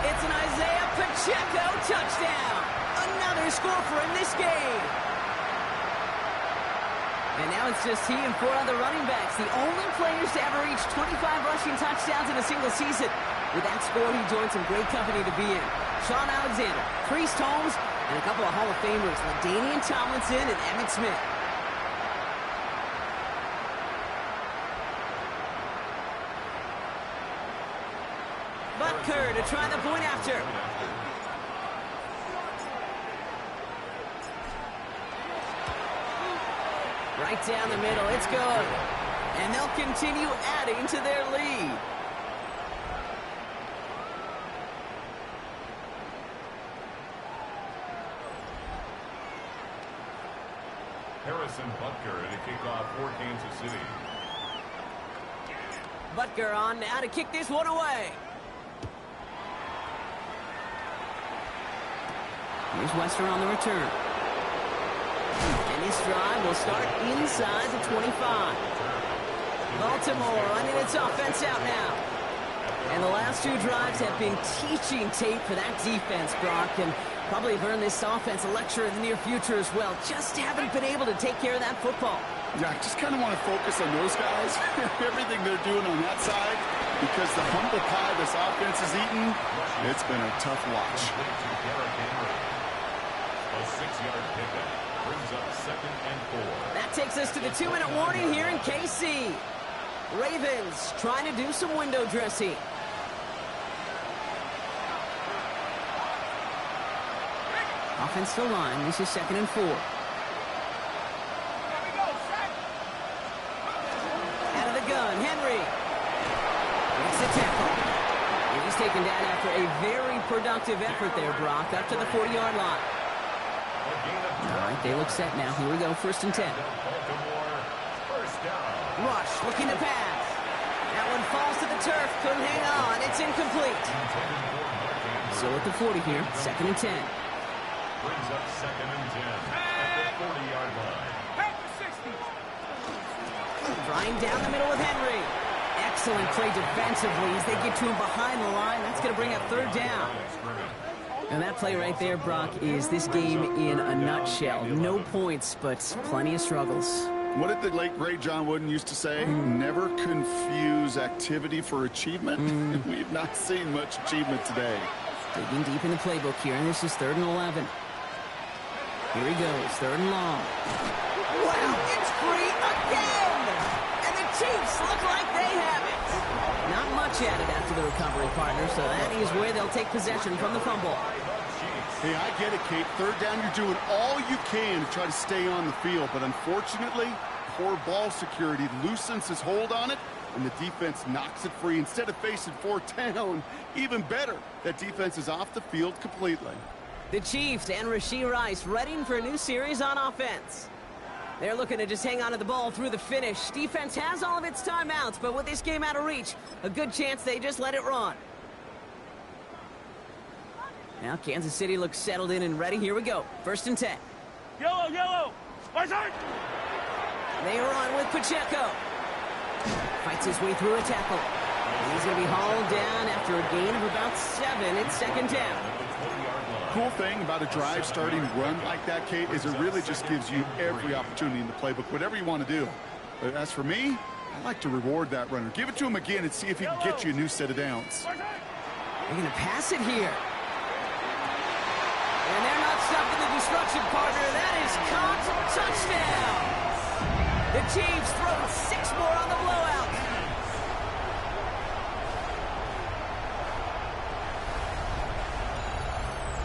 It's an Isaiah Pacheco touchdown. Another score for him this game. And now it's just he and 4 other running backs, the only players to ever reach 25 rushing touchdowns in a single season. With that score, he joined some great company to be in. Sean Alexander, Priest Holmes, and a couple of Hall of Famers, LaDainian Tomlinson and Emmitt Smith. Butker to try the point after. Right down the middle, it's good. And they'll continue adding to their lead. Harrison Butker to kick off for Kansas City. Butker on now to kick this one away. Here's Wester on the return. And this drive will start inside the 25. Baltimore running its offense out now. And the last 2 drives have been teaching tape for that defense, Brock, and probably have earned this offense a lecture in the near future as well. Just haven't been able to take care of that football. Yeah, I just kind of want to focus on those guys, everything they're doing on that side, because the humble pie this offense is eating, it's been a tough watch. A 6-yard pickup brings up 2nd and 4. That takes us to the 2-minute warning here in KC. Ravens trying to do some window dressing. Offensive line, this is 2nd and 4. Out of the gun, Henry. Makes the tackle. And he's taken down after a very productive effort there, Brock, up to the 40-yard line. All right, they look set now. Here we go, 1st and 10. Rush looking to pass. That one falls to the turf. Couldn't hang on. It's incomplete. So at the 40 here, 2nd and 10. Brings up 2nd and 10 at the 40-yard line. Flying down the middle with Henry. Excellent play defensively as they get to him behind the line. That's going to bring up 3rd down. And that play right there, Brock, is this game in a nutshell. No points, but plenty of struggles. What did the late, great John Wooden used to say? Never confuse activity for achievement. We've not seen much achievement today. Digging deep in the playbook here, and this is 3rd and 11. Here he goes, 3rd and long. Wow, it's free again! And the Chiefs look like they have it. Not much added after the recovery, partner, so that is where they'll take possession from the fumble. Hey, I get it, Kate. 3rd down, you're doing all you can to try to stay on the field. But unfortunately, poor ball security loosens his hold on it, and the defense knocks it free. Instead of facing 4th down, even better, that defense is off the field completely. The Chiefs and Rashee Rice readying for a new series on offense. They're looking to just hang on to the ball through the finish. Defense has all of its timeouts, but with this game out of reach, a good chance they just let it run. Now Kansas City looks settled in and ready. Here we go. 1st and 10. Yellow, yellow. They run with Pacheco. Fights his way through a tackle. And he's going to be hauled down after a gain of about 7. It's 2nd down. Cool thing about a drive starting run like that, Kate, is it really just gives you every opportunity in the playbook, whatever you want to do. But as for me, I like to reward that runner. Give it to him again and see if he can get you a new set of downs. They're going to pass it here. And they're not stopping the destruction, partner. That is caught. Touchdown. The Chiefs throw 6 more on the blowout.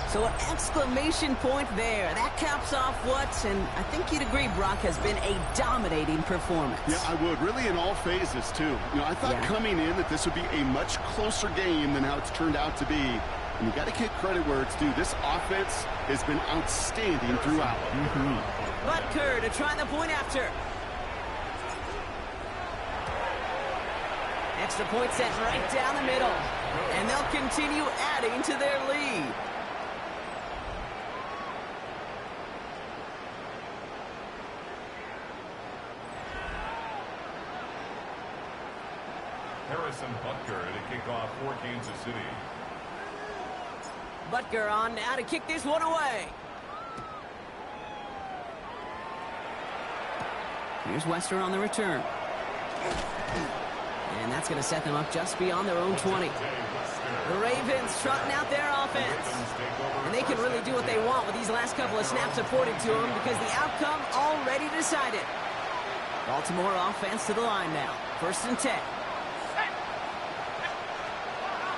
So an exclamation point there. That caps off what, and I think you'd agree, Brock, has been a dominating performance. Yeah, I would. Really in all phases, too. I thought coming in that this would be a much closer game than how it's turned out to be. And you got to give credit where it's due. This offense has been outstanding throughout. Butker to try the point after. Extra point set right down the middle. And they'll continue adding to their lead. Harrison Butker to kick off for Kansas City. Butker on now to kick this one away. Here's Wester on the return. And that's going to set them up just beyond their own 20. The Ravens trotting out their offense. And they can really do what they want with these last couple of snaps afforded to them because the outcome already decided. Baltimore offense to the line now. 1st and 10.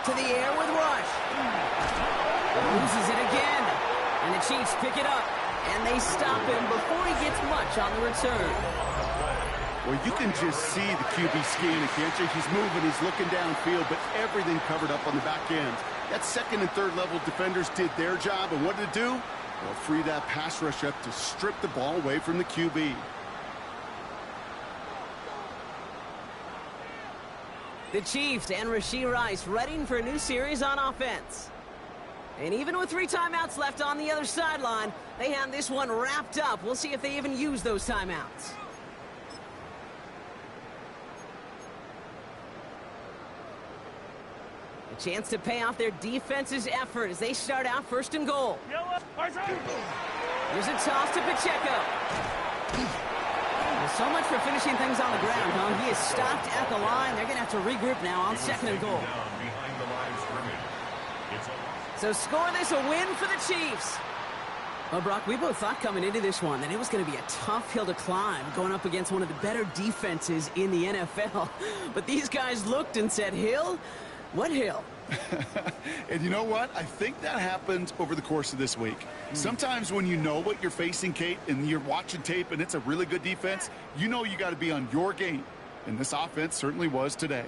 To the air with Rush. Loses it again. And the Chiefs pick it up. And they stop him before he gets much on the return. Well, you can just see the QB scanning, can't you? He's moving, he's looking downfield, but everything covered up on the back end. That 2nd and 3rd level defenders did their job, and what did it do? Well, free that pass rush up to strip the ball away from the QB. The Chiefs and Rashee Rice readying for a new series on offense. And even with 3 timeouts left on the other sideline, they have this one wrapped up. We'll see if they even use those timeouts. A chance to pay off their defense's effort as they start out 1st and goal. Here's a toss to Pacheco. Well, so much for finishing things on the ground, huh? He is stopped at the line. They're going to have to regroup now on 2nd and goal. So score this a win for the Chiefs. Well, Brock, we both thought coming into this one that it was going to be a tough hill to climb going up against one of the better defenses in the NFL. But these guys looked and said, Hill? What hill? And you know what? I think that happened over the course of this week. Sometimes when you know what you're facing, Kate, and you're watching tape and it's a really good defense, you know you got to be on your game. And this offense certainly was today.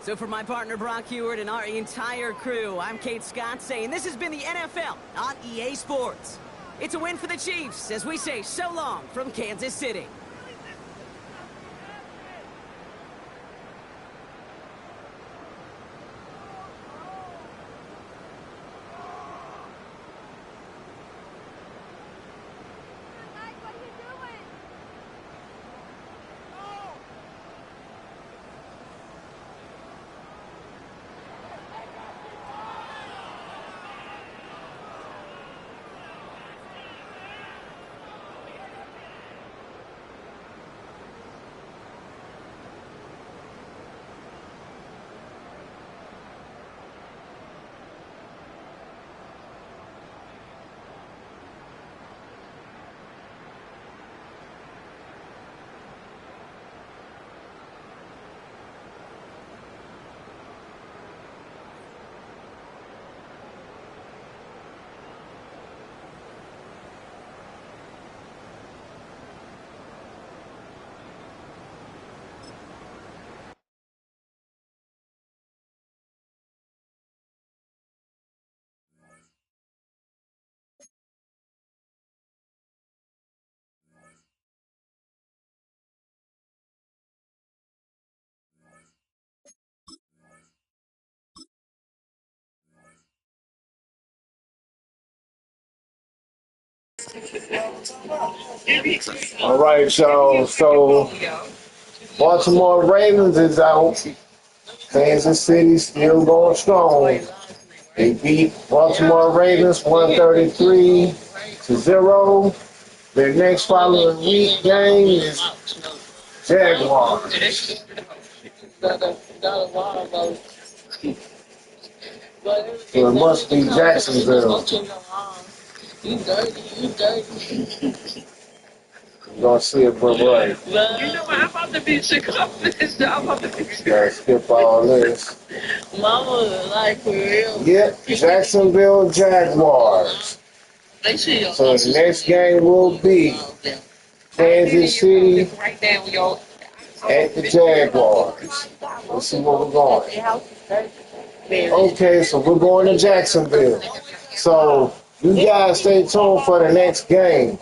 So for my partner Brock Heward and our entire crew, I'm Kate Scott saying this has been the NFL on EA Sports. It's a win for the Chiefs as we say so long from Kansas City. All right, so Baltimore Ravens is out. Kansas City still going strong. They beat Baltimore Ravens 133-0. Their next following week game is Jaguars. So it must be Jacksonville. You dirty. You're gonna see it for right. You know what? I'm about to be Chicago. I'm about to be Gotta skip all this. Mama, like, for real. Yep, Jacksonville Jaguars. Make sure you So the next game will be Kansas City at the Jaguars. Let's see where we're going. Okay, so we're going to Jacksonville. So you guys stay tuned for the next game.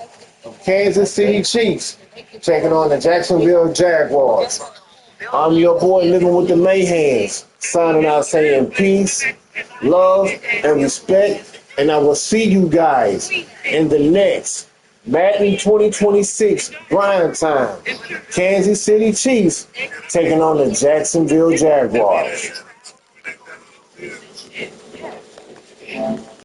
Kansas City Chiefs taking on the Jacksonville Jaguars. I'm your boy living with the Mayhems, signing out saying peace, love, and respect. And I will see you guys in the next Madden 2026 grind time. Kansas City Chiefs taking on the Jacksonville Jaguars.